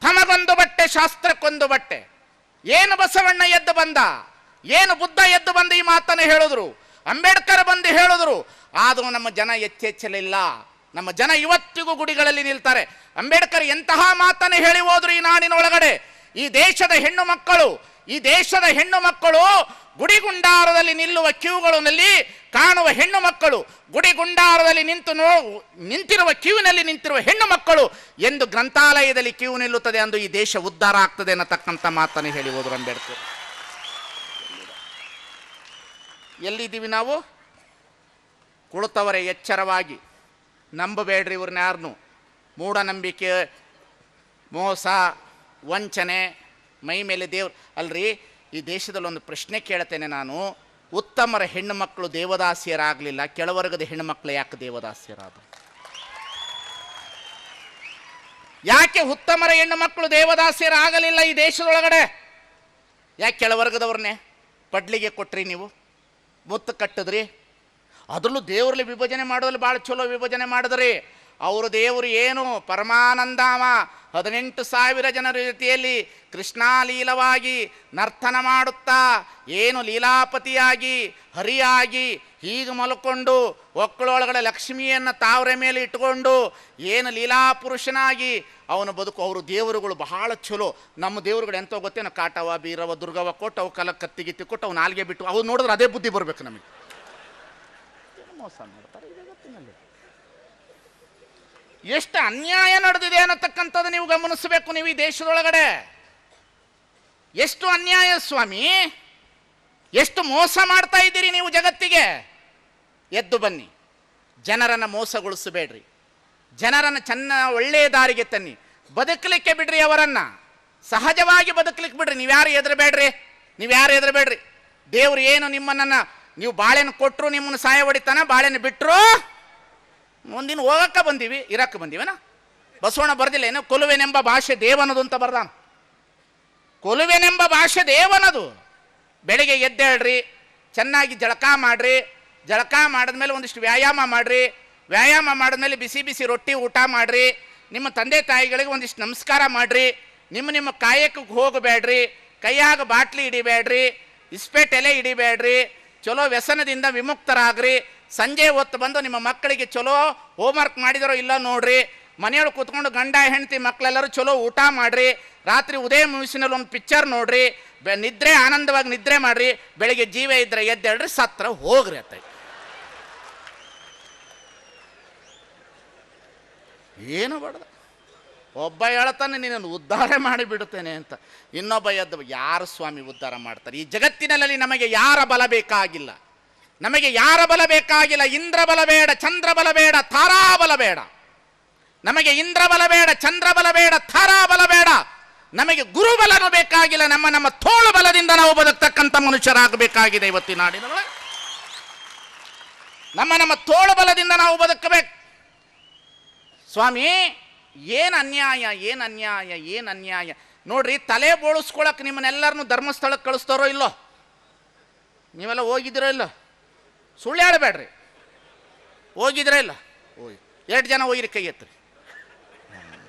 ತಮಗೊಂದು ಬಟ್ಟೆ ಶಾಸ್ತ್ರಕ್ಕೊಂದು ಬಟ್ಟೆ. ಏನು ಬಸವಣ್ಣ ಎದ್ದು ಬಂದ, ಏನು ಬುದ್ಧ ಎದ್ದು ಬಂದು ಈ ಮಾತನ್ನು ಹೇಳಿದ್ರು, ಅಂಬೇಡ್ಕರ್ ಬಂದು ಹೇಳಿದ್ರು. ಆದರೂ ನಮ್ಮ ಜನ ಎಚ್ಚೆಚ್ಚಲಿಲ್ಲ. ನಮ್ಮ ಜನ ಇವತ್ತಿಗೂ ಗುಡಿಗಳಲ್ಲಿ ನಿಲ್ತಾರೆ. ಅಂಬೇಡ್ಕರ್ ಎಂತಹ ಮಾತನ್ನು ಹೇಳಿ ಹೋದ್ರು ಈ ನಾಡಿನ ಒಳಗಡೆ. ಈ ದೇಶದ ಹೆಣ್ಣು ಮಕ್ಕಳು ಗುಡಿಗುಂಡಾರದಲ್ಲಿ ನಿಲ್ಲುವ ಕ್ಯೂಗಳಲ್ಲಿ ಕಾಣುವ ಹೆಣ್ಣು ಮಕ್ಕಳು, ಗುಡಿಗುಂಡಾರದಲ್ಲಿ ನಿಂತಿರುವ ಕ್ಯೂವಿನಲ್ಲಿ ನಿಂತಿರುವ ಹೆಣ್ಣು ಮಕ್ಕಳು ಎಂದು ಗ್ರಂಥಾಲಯದಲ್ಲಿ ಕ್ಯೂ ನಿಲ್ಲುತ್ತದೆ, ಅಂದು ಈ ದೇಶ ಉದ್ಧಾರ ಆಗ್ತದೆ ಅನ್ನತಕ್ಕಂಥ ಮಾತನ್ನು ಹೇಳಿ ಹೋದ್ರು ಅಂಬೇಡ್ಕರ್. ಎಲ್ಲಿದ್ದೀವಿ ನಾವು? ಕುಳಿತವರೇ ಎಚ್ಚರವಾಗಿ, ನಂಬಬೇಡ್ರಿ ಇವ್ರನ್ನ ಯಾರನ್ನು. ಮೂಢನಂಬಿಕೆ, ಮೋಸ, ವಂಚನೆ, ಮೈ ಮೇಲೆ ದೇವ್ರು ಅಲ್ರಿ. ಈ ದೇಶದಲ್ಲಿ ಒಂದು ಪ್ರಶ್ನೆ ಕೇಳ್ತೇನೆ ನಾನು. ಉತ್ತಮರ ಹೆಣ್ಣು ಮಕ್ಕಳು ದೇವದಾಸಿಯರಾಗಲಿಲ್ಲ, ಕೆಳವರ್ಗದ ಹೆಣ್ಣು ಮಕ್ಕಳು ಯಾಕೆ ದೇವದಾಸಿಯರಾದರು? ಯಾಕೆ ಉತ್ತಮರ ಹೆಣ್ಣು ಮಕ್ಕಳು ದೇವದಾಸಿಯರಾಗಲಿಲ್ಲ ಈ ದೇಶದೊಳಗಡೆ? ಯಾಕೆ ಕೆಳವರ್ಗದವ್ರನ್ನೇ ಪಡ್ಲಿಗೆ ಕೊಟ್ರಿ ನೀವು, ಮುತ್ತು ಕಟ್ಟಿದ್ರಿ? ಅದರಲ್ಲೂ ದೇವರಲ್ಲಿ ವಿಭಜನೆ ಮಾಡೋದ್ರಲ್ಲಿ ಭಾಳ ಚಲೋ ವಿಭಜನೆ ಮಾಡಿದ್ರಿ. ಅವರು ದೇವರು ಏನು? ಪರಮಾನಂದಾಮ 18,000 ಜನರ ಜೊತೆಯಲ್ಲಿ ಕೃಷ್ಣಾಲೀಲವಾಗಿ ನರ್ತನ ಮಾಡುತ್ತಾ, ಏನು ಲೀಲಾಪತಿಯಾಗಿ ಹರಿಯಾಗಿ ಹೀಗೆ ಮಲ್ಕೊಂಡು ಒಕ್ಕಳೊಳಗಡೆ ಲಕ್ಷ್ಮಿಯನ್ನು ತಾವರೆ ಮೇಲೆ ಇಟ್ಕೊಂಡು ಏನು ಲೀಲಾಪುರುಷನಾಗಿ ಅವನ ಬದುಕು. ಅವರು ದೇವರುಗಳು ಬಹಳ ಚಲೋ. ನಮ್ಮ ದೇವರುಗಳು ಎಂತೋ ಗೊತ್ತೇನೋ, ಕಾಟವ, ಬೀರವ, ದುರ್ಗವ ಕೊಟ್ಟು ಅವು ಕಲ ಕತ್ತಿಗಿತ್ತಿ ಕೊಟ್ಟು ಅವು ನಾಲ್ಗೆ ಬಿಟ್ಟು ಅವು ನೋಡಿದ್ರೆ ಅದೇ ಬುದ್ಧಿ ಬರಬೇಕು ನಮಗೆ. ಮೋಸ ಮಾಡ್ತಾರೆ ಈ ಜಗತ್ತಿನಲ್ಲಿ. ಎಷ್ಟು ಅನ್ಯಾಯ ನಡೆದಿದೆ ಅನ್ನತಕ್ಕಂಥದ್ದು ನೀವು ಗಮನಿಸಬೇಕು. ನೀವು ಈ ದೇಶದೊಳಗಡೆ ಎಷ್ಟು ಅನ್ಯಾಯ ಸ್ವಾಮಿ, ಎಷ್ಟು ಮೋಸ ಮಾಡ್ತಾ ಇದ್ದೀರಿ ನೀವು ಜಗತ್ತಿಗೆ. ಎದ್ದು ಬನ್ನಿ. ಜನರನ್ನು ಮೋಸಗೊಳಿಸಬೇಡ್ರಿ. ಜನರನ್ನು ಒಳ್ಳೆಯ ದಾರಿಗೆ ತನ್ನಿ. ಬದುಕಲಿಕ್ಕೆ ಬಿಡ್ರಿ, ಅವರನ್ನು ಸಹಜವಾಗಿ ಬದುಕಲಿಕ್ಕೆ ಬಿಡ್ರಿ. ನೀವ್ಯಾರು ಹೆದರಬೇಡ್ರಿ. ದೇವ್ರು ಏನು ನಿಮ್ಮನ್ನು, ನೀವು ಬಾಳೆನ ಕೊಟ್ಟರು ನಿಮ್ಮನ್ನು ಸಹಾಯ ಹೊಡಿತಾನ, ಬಾಳೆನ ಬಿಟ್ಟರು ಒಂದಿನ ಹೋಗಕ್ಕೆ ಬಂದೀವಿ, ಇರಕ್ಕೆ ಬಂದೀವೇನ. ಬಸವಣ್ಣ ಬರ್ದಿಲ್ಲ ಏನು, ಕೊಲುವೆನೆಂಬ ಭಾಷೆ ದೇವನದು ಅಂತ ಬರ್ದಾನ. ಕೊಲುವೆನೆಂಬ ಭಾಷೆ ದೇವನದು. ಬೆಳಿಗ್ಗೆ ಎದ್ದೇಳ್ರಿ, ಚೆನ್ನಾಗಿ ಜಳಕ ಮಾಡಿರಿ. ಜಳಕ ಮಾಡಿದ್ಮೇಲೆ ಒಂದಿಷ್ಟು ವ್ಯಾಯಾಮ ಮಾಡಿರಿ. ವ್ಯಾಯಾಮ ಮಾಡಿದ್ಮೇಲೆ ಬಿಸಿ ಬಿಸಿ ರೊಟ್ಟಿ ಊಟ ಮಾಡಿರಿ. ನಿಮ್ಮ ತಂದೆ ತಾಯಿಗಳಿಗೆ ಒಂದಿಷ್ಟು ನಮಸ್ಕಾರ ಮಾಡಿರಿ. ನಿಮ್ಮ ಕಾಯಕಕ್ಕೆ ಹೋಗಬೇಡ್ರಿ. ಕೈಯಾಗ ಬಾಟ್ಲಿ ಹಿಡಿಬೇಡ್ರಿ, ಇಸ್ಪೇಟ್ ಎಲೆ ಹಿಡಿಬೇಡ್ರಿ. ಚಲೋ ವ್ಯಸನದಿಂದ ವಿಮುಕ್ತರಾಗ್ರಿ. ಸಂಜೆ ಹೊತ್ತು ಬಂದು ನಿಮ್ಮ ಮಕ್ಕಳಿಗೆ ಚಲೋ ಹೋಮ್ವರ್ಕ್ ಮಾಡಿದಾರೋ ಇಲ್ಲ ನೋಡ್ರಿ. ಮನೆಯೊಳಗೆ ಕೂತ್ಕೊಂಡು ಗಂಡ ಹೆಂಡತಿ ಮಕ್ಕಳೆಲ್ಲರೂ ಚಲೋ ಊಟ ಮಾಡಿರಿ. ರಾತ್ರಿ ಉದಯ ಮೂವಿಸಿನಲ್ಲಿ ಒಂದು ಪಿಕ್ಚರ್ ನೋಡ್ರಿ. ನಿದ್ರೆ ಆನಂದವಾಗಿ ನಿದ್ರೆ ಮಾಡ್ರಿ. ಬೆಳಿಗ್ಗೆ ಜೀವ ಇದ್ರೆ ಎದ್ದೇಳ್ರಿ, ಸತ್ರ ಹೋಗ್ರಿ ಅಂತ. ಏನು ಬಡ್ದ, ಒಬ್ಬ ಹೇಳ್ತಾನೆ ನಿನ್ನನ್ನು ಉದ್ಧಾರ ಮಾಡಿಬಿಡುತ್ತೇನೆ ಅಂತ, ಇನ್ನೊಬ್ಬ ಎದ್ದು ಯಾರು ಸ್ವಾಮಿ ಉದ್ಧಾರ ಮಾಡ್ತಾರೆ? ಈ ಜಗತ್ತಿನಲ್ಲಿ ನಮಗೆ ಯಾರ ಬಲ ಬೇಕಾಗಿಲ್ಲ. ಇಂದ್ರ ಬಲ ಬೇಡ, ಚಂದ್ರ ಬಲ ಬೇಡ, ತಾರಾ ಬಲ ಬೇಡ. ನಮಗೆ ಇಂದ್ರ ಬಲ ಬೇಡ, ಚಂದ್ರ ಬಲ ಬೇಡ, ತಾರಾ ಬಲ ಬೇಡ. ನಮಗೆ ಗುರುಬಲನೂ ಬೇಕಾಗಿಲ್ಲ. ನಮ್ಮ ತೋಳು ಬಲದಿಂದ ನಾವು ಬದುಕ್ತಕ್ಕಂಥ ಮನುಷ್ಯರಾಗಬೇಕಾಗಿದೆ ಇವತ್ತಿನ ನಾಡಿನೊಳಗೆ. ನಮ್ಮ ತೋಳು ಬಲದಿಂದ ನಾವು ಬದುಕಬೇಕು. ಸ್ವಾಮಿ, ಏನು ಅನ್ಯಾಯ ನೋಡ್ರಿ. ತಲೆ ಬೋಳಿಸ್ಕೊಳಕ್ಕೆ ನಿಮ್ಮನ್ನೆಲ್ಲರನ್ನು ಧರ್ಮಸ್ಥಳಕ್ಕೆ ಕಳಿಸ್ತಾರೋ ಇಲ್ಲೋ? ನೀವೆಲ್ಲ ಹೋಗಿದ್ದೀರೋ ಇಲ್ಲೋ? ಸುಳ್ಳು ಹೇಳಬೇಡ್ರಿ. ಹೋಗಿದ್ರೆ ಇಲ್ಲ? ಹೋಗಿ 2 ಜನ ಹೋಗಿರಿ, ಕೈ ಎತ್ತರಿ.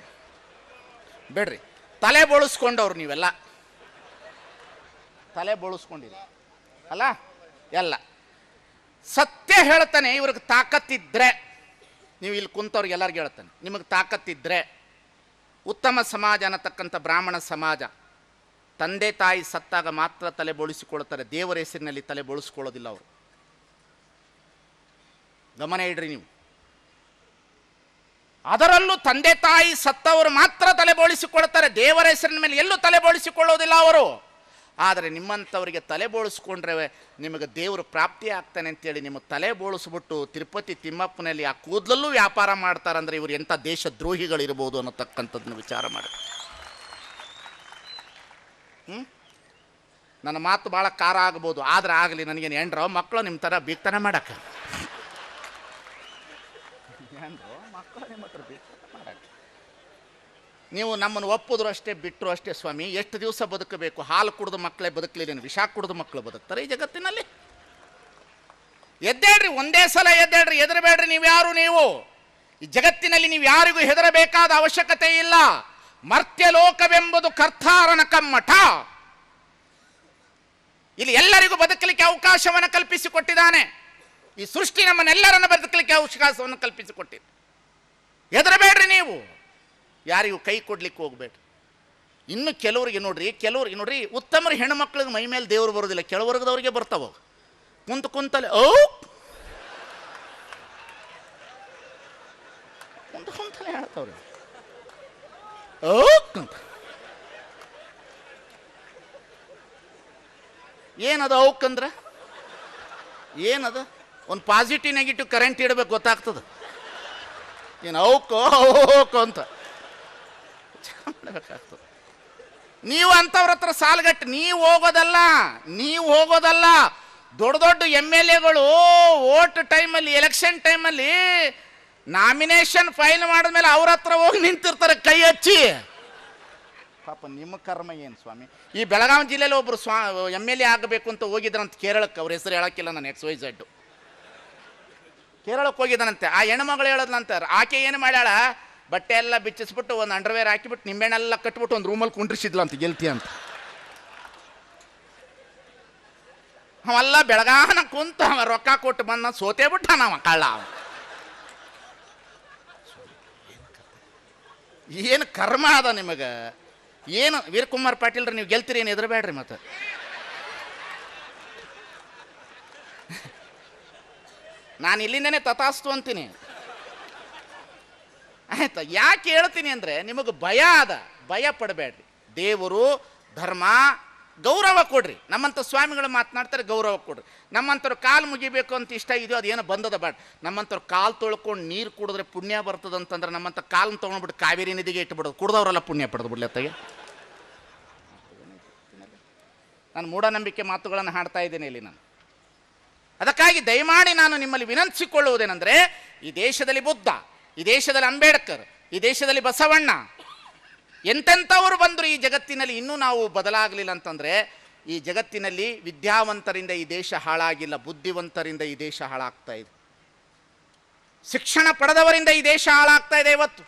ಬೇಡ್ರಿ, ತಲೆ ಬೋಳಿಸ್ಕೊಂಡವ್ರು ನೀವೆಲ್ಲ. ತಲೆ ಬೋಳಿಸ್ಕೊಂಡಿರಿ ಅಲ್ಲ ಎಲ್ಲ. ಸತ್ಯ ಹೇಳ್ತಾನೆ, ಇವ್ರಿಗೆ ತಾಕತ್ತಿದ್ರೆ, ನೀವು ಇಲ್ಲಿ ಕುಂತವ್ರಿಗೆ ಎಲ್ಲರಿಗೂ ಹೇಳ್ತಾನೆ, ನಿಮಗೆ ತಾಕತ್ತಿದ್ರೆ ಉತ್ತಮ ಸಮಾಜ ಅನ್ನತಕ್ಕಂಥ ಬ್ರಾಹ್ಮಣ ಸಮಾಜ ತಂದೆ ತಾಯಿ ಸತ್ತಾಗ ಮಾತ್ರ ತಲೆ ಬೋಳಿಸಿಕೊಳ್ತಾರೆ. ದೇವರ ಹೆಸರಿನಲ್ಲಿ ತಲೆ ಬೋಳಿಸ್ಕೊಳ್ಳೋದಿಲ್ಲ ಅವರು. ಗಮನ ಇಡ್ರಿ ನೀವು. ಅದರಲ್ಲೂ ತಂದೆ ತಾಯಿ ಸತ್ತವರು ಮಾತ್ರ ತಲೆ ಬೋಳಿಸಿಕೊಳ್ತಾರೆ. ದೇವರ ಹೆಸರಿನ ಮೇಲೆ ಎಲ್ಲೂ ತಲೆ ಬೋಳಿಸಿಕೊಳ್ಳೋದಿಲ್ಲ ಅವರು. ಆದರೆ ನಿಮ್ಮಂಥವರಿಗೆ ತಲೆ ಬೋಳಿಸ್ಕೊಂಡ್ರೆ ನಿಮಗೆ ದೇವರು ಪ್ರಾಪ್ತಿ ಆಗ್ತಾನೆ ಅಂತೇಳಿ ನಿಮಗೆ ತಲೆ ಬೋಳಿಸ್ಬಿಟ್ಟು ತಿರುಪತಿ ತಿಮ್ಮಪ್ಪನಲ್ಲಿ ಆ ಕೂದಲಲ್ಲೂ ವ್ಯಾಪಾರ ಮಾಡ್ತಾರಂದ್ರೆ ಇವರು ಎಂಥ ದೇಶ ದ್ರೋಹಿಗಳಿರ್ಬೋದು ಅನ್ನತಕ್ಕಂಥದ್ದನ್ನು ವಿಚಾರ ಮಾಡಿ. ನನ್ನ ಮಾತು ಭಾಳ ಖಾರ ಆಗ್ಬೋದು, ಆದ್ರೆ ಆಗಲಿ, ನನಗೇನು ಎಂಡ್ರೋ ಮಕ್ಕಳು ನಿಮ್ಮ ಥರ ಬೀಗ್ತಾನೆ ಮಾಡಕ್ಕೆ. ಮಕ್ಕಳು ನಿಮ್ಮ ಹತ್ರ ಮಾಡಕ್ಕೆ ನೀವು ನಮ್ಮನ್ನು ಒಪ್ಪಿದ್ರು ಅಷ್ಟೇ, ಬಿಟ್ಟರು ಅಷ್ಟೇ. ಸ್ವಾಮಿ, ಎಷ್ಟು ದಿವಸ ಬದುಕಬೇಕು? ಹಾಲು ಕುಡಿದು ಮಕ್ಕಳೇ ಬದುಕಲಿಲ್ಲ, ವಿಷ ಕುಡಿದು ಮಕ್ಕಳು ಬದುಕ್ತಾರೆ ಈ ಜಗತ್ತಿನಲ್ಲಿ? ಎದ್ದೇಳ್ರಿ, ಒಂದೇ ಸಲ ಎದ್ದೇಳ್ರಿ, ಹೆದರಬೇಡ್ರಿ. ನೀವು ಈ ಜಗತ್ತಿನಲ್ಲಿ ನೀವು ಯಾರಿಗೂ ಹೆದರಬೇಕಾದ ಅವಶ್ಯಕತೆ ಇಲ್ಲ. ಮರ್ತ್ಯಲೋಕವೆಂಬುದು ಕರ್ತಾರನ ಕಮ್ಮಠ. ಇಲ್ಲಿ ಎಲ್ಲರಿಗೂ ಬದುಕಲಿಕ್ಕೆ ಅವಕಾಶವನ್ನು ಕಲ್ಪಿಸಿಕೊಟ್ಟಿದ್ದಾನೆ. ಈ ಸೃಷ್ಟಿ ನಮ್ಮನ್ನೆಲ್ಲರನ್ನು ಬದುಕಲಿಕ್ಕೆ ಅವಕಾಶವನ್ನು ಕಲ್ಪಿಸಿಕೊಟ್ಟಿದೆ. ಹೆದರಬೇಡ್ರಿ ನೀವು, ಯಾರಿಗೂ ಕೈ ಕೊಡ್ಲಿಕ್ಕೆ ಹೋಗ್ಬೇಡ್ರಿ. ಇನ್ನು ಕೆಲವರಿಗೆ ನೋಡ್ರಿ, ಉತ್ತಮರು ಹೆಣ್ಣುಮಕ್ಳಿಗೆ ಮೈ ಮೇಲೆ ದೇವರು ಬರೋದಿಲ್ಲ, ಕೆಳವರ್ಗದವ್ರಿಗೆ ಬರ್ತಾವ. ಕುಂತಲೆ ಕುಂತಲೆ ಹೇಳ್ತಾವ್ರಿ ಅಂತ. ಏನದು ಔಕಂದ್ರೆ? ಏನದ? ಒಂದು ಪಾಸಿಟಿವ್ ನೆಗೆಟಿವ್ ಕರೆಂಟ್ ಇಡಬೇಕು, ಗೊತ್ತಾಗ್ತದೆ. ಏನು ಔಕೋ ಅಂತ ಮಾಡಬೇಕಾಗ್ತದೆ. ನೀವು ಅಂಥವ್ರ ಹತ್ರ ಸಾಲಗಟ್ಟು ನೀವು ಹೋಗೋದಲ್ಲ. ದೊಡ್ಡ MLAಗಳು ವೋಟ್ ಟೈಮಲ್ಲಿ, ಎಲೆಕ್ಷನ್ ಟೈಮಲ್ಲಿ ನಾಮಿನೇಷನ್ ಫೈಲ್ ಮಾಡಿದ್ಮೇಲೆ ಅವ್ರ ಹತ್ರ ಹೋಗಿ ನಿಂತಿರ್ತಾರೆ ಕೈ ಹಚ್ಚಿ. ಪಾಪ ನಿಮ್ಮ ಕರ್ಮ ಏನು ಸ್ವಾಮಿ? ಈ ಬೆಳಗಾವಿ ಜಿಲ್ಲೆಯಲ್ಲಿ ಒಬ್ಬರು MLA ಆಗಬೇಕು ಅಂತ ಹೋಗಿದ್ರಂತ ಕೇರಳಕ್ಕೆ. ಅವ್ರ ಹೆಸರು ಹೇಳೋಕ್ಕಿಲ್ಲ ನಾನು, XYZ. ಕೇರಳಕ್ಕೆ ಹೋಗಿದ್ದಾನಂತೆ. ಆ ಹೆಣ್ಮಗಳು ಹೇಳೋದ್ನಂತ, ಆಕೆ ಏನು ಮಾಡ್ಯಾಳ, ಬಟ್ಟೆ ಎಲ್ಲ ಬಿಚ್ಚಿಸ್ಬಿಟ್ಟು ಒಂದು ಅಂಡರ್ವೇರ್ ಹಾಕಿಬಿಟ್ಟು ನಿಂಬೆಣ್ಣೆಲ್ಲ ಕಟ್ಬಿಟ್ಟು ಒಂದು ರೂಮಲ್ಲಿ ಕುಂಡ್ರಿಸಿದ್ಲಂತ ಗೆಲ್ತಿ ಅಂತ. ಅವೆಲ್ಲ ಬೆಳಗಾನ ಕುಂತ ರೊಕ್ಕ ಕೊಟ್ಟು ಬಂದ ಸೋತೇ ಬಿಟ್ಟ ನಾವ ಕಳ್ಳ. ಏನು ಕರ್ಮ ಅದ ನಿಮಗೆ? ಏನು ವೀರಕುಮಾರ್ ಪಾಟೀಲ್ರಿ, ನೀವು ಗೆಲ್ತೀರಿ, ಏನು ಹೆದರಬೇಡ್ರಿ. ಮತ್ತೆ ನಾನು ಇಲ್ಲಿಂದನೇ ತಥಾಸ್ತು ಅಂತೀನಿ, ಆಯ್ತಾ? ಯಾಕೆ ಹೇಳ್ತೀನಿ ಅಂದರೆ ನಿಮಗೆ ಭಯ ಅದ, ಭಯ ಪಡಬೇಡ್ರಿ. ದೇವರು, ಧರ್ಮ, ಗೌರವ ಕೊಡ್ರಿ. ನಮ್ಮಂಥ ಸ್ವಾಮಿಗಳು ಮಾತನಾಡ್ತಾರೆ, ಗೌರವ ಕೊಡ್ರಿ. ನಮ್ಮಂಥವ್ರು ಕಾಲು ಮುಗಿಬೇಕು ಅಂತ ಇಷ್ಟ ಇದೆಯೋ ಅದೇನೋ ಬಂದದ ಬೇಡ. ನಮ್ಮಂಥವ್ರು ಕಾಲು ತೊಳ್ಕೊಂಡು ನೀರು ಕುಡಿದ್ರೆ ಪುಣ್ಯ ಬರ್ತದಂತಂದ್ರೆ ನಮ್ಮಂಥ ಕಾಲನ್ನು ತೊಗೊಂಡ್ಬಿಟ್ಟು ಕಾವೇರಿ ನದಿಗೆ ಇಟ್ಟುಬಿಡೋದು, ಕುಡ್ದವರೆಲ್ಲ ಪುಣ್ಯ ಪಡೆದು ಬಿಡ್ಲತ್ತಾಗೆ. ನಾನು ಮೂಢನಂಬಿಕೆ ಮಾತುಗಳನ್ನು ಹಾಡ್ತಾ ಇದ್ದೇನೆ ಇಲ್ಲಿ ನಾನು. ಅದಕ್ಕಾಗಿ ದಯಮಾಡಿ ನಾನು ನಿಮ್ಮಲ್ಲಿ ವಿನಂತಿಸಿಕೊಳ್ಳುವುದೇನೆಂದರೆ, ಈ ದೇಶದಲ್ಲಿ ಬುದ್ಧ, ಈ ದೇಶದಲ್ಲಿ ಅಂಬೇಡ್ಕರ್, ಈ ದೇಶದಲ್ಲಿ ಬಸವಣ್ಣ, ಎಂತೆಂಥವರು ಬಂದರು ಈ ಜಗತ್ತಿನಲ್ಲಿ, ಇನ್ನೂ ನಾವು ಬದಲಾಗಲಿಲ್ಲ ಅಂತಂದರೆ ಈ ಜಗತ್ತಿನಲ್ಲಿ ವಿದ್ಯಾವಂತರಿಂದ ಈ ದೇಶ ಹಾಳಾಗಿಲ್ಲ, ಬುದ್ಧಿವಂತರಿಂದ ಈ ದೇಶ ಹಾಳಾಗ್ತಾ ಇದೆ. ಶಿಕ್ಷಣ ಪಡೆದವರಿಂದ ಈ ದೇಶ ಹಾಳಾಗ್ತಾ ಇದೆ. ಇವತ್ತು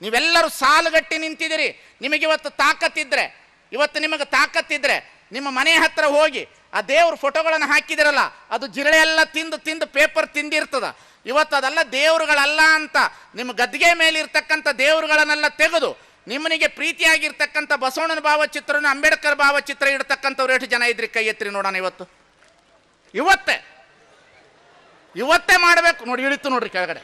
ನೀವೆಲ್ಲರೂ ಸಾಲುಗಟ್ಟಿ ನಿಂತಿದ್ದೀರಿ. ನಿಮಗಿವತ್ತು ತಾಕತ್ತಿದ್ರೆ, ಇವತ್ತು ನಿಮಗೆ ತಾಕತ್ತಿದ್ರೆ ನಿಮ್ಮ ಮನೆ ಹತ್ರ ಹೋಗಿ ಆ ದೇವ್ರ ಫೋಟೋಗಳನ್ನು ಹಾಕಿದಿರಲ್ಲ, ಅದು ಜಿರಳೆ ಎಲ್ಲ ತಿಂದು ತಿಂದು ಪೇಪರ್ ತಿಂದಿರ್ತದ. ಇವತ್ತು ಅದೆಲ್ಲ ದೇವರುಗಳಲ್ಲ ಅಂತ ನಿಮ್ಮ ಗದ್ದಿಗೆ ಮೇಲೆ ಇರ್ತಕ್ಕಂಥ ದೇವರುಗಳನ್ನೆಲ್ಲ ತೆಗೆದು ನಿಮ್ಮನಿಗೆ ಪ್ರೀತಿಯಾಗಿರ್ತಕ್ಕಂಥ ಬಸವಣ್ಣನ ಭಾವಚಿತ್ರನ, ಅಂಬೇಡ್ಕರ್ ಭಾವಚಿತ್ರ ಇಡ್ತಕ್ಕಂಥವ್ರು ಎಷ್ಟು ಜನ ಇದ್ರಿ? ಕೈ ಎತ್ತಿರಿ ನೋಡೋಣ. ಇವತ್ತೇ ಮಾಡಬೇಕು ನೋಡಿ. ಇಳಿತು ನೋಡ್ರಿ ಕೆಳಗಡೆ.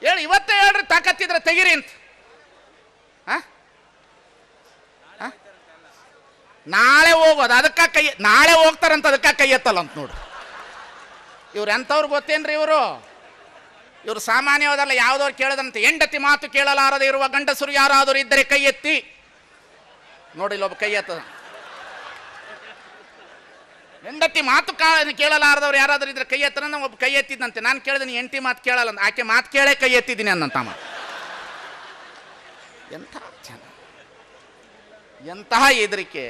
ಹೇಳಿ, ಇವತ್ತೇ ಹೇಳ್ರಿ, ತಾಕತ್ತಿದ್ರೆ ತೆಗಿರಿ ಅಂತ. ನಾಳೆ ಹೋಗೋದು ಅದಕ್ಕ ಕೈ, ನಾಳೆ ಹೋಗ್ತಾರಂತ ಅದಕ್ಕ ಕೈ ಎತ್ತಲ್ಲ ಅಂತ ನೋಡ್ರಿ. ಇವ್ರು ಎಂಥವ್ರು ಗೊತ್ತೇನ್ರಿ? ಇವರು ಸಾಮಾನ್ಯವಾದಲ್ಲ. ಯಾವುದವ್ರು ಕೇಳದಂತೆ, ಹೆಂಡತಿ ಮಾತು ಕೇಳಲಾರದೆ ಇರುವ ಗಂಡಸರು ಯಾರಾದರೂ ಇದ್ದರೆ ಕೈ ಎತ್ತಿ ನೋಡಿ. ಇಲ್ಲೊಬ್ಬ ಕೈ ಎತ್ತದ. ಹೆಂಡತಿ ಮಾತು ಕೇಳಲಾರದವ್ರು ಯಾರಾದರೂ ಇದ್ರೆ ಕೈ ಎತ್ತನ. ಒಬ್ಬ ಕೈ ಎತ್ತಿದ್ದಂತೆ. ನಾನು ಕೇಳಿದೀನಿ ಹೆಂಡತಿ ಮಾತು ಕೇಳಲ್ಲ ಅಂತ. ಆಕೆ ಮಾತು ಕೇಳೇ ಕೈ ಎತ್ತಿದ್ದೀನಿ ಅನ್ನಂತಮ್ಮ. ಎಂಥ ಜನ, ಎಂತಹ ಹೆದರಿಕೆ.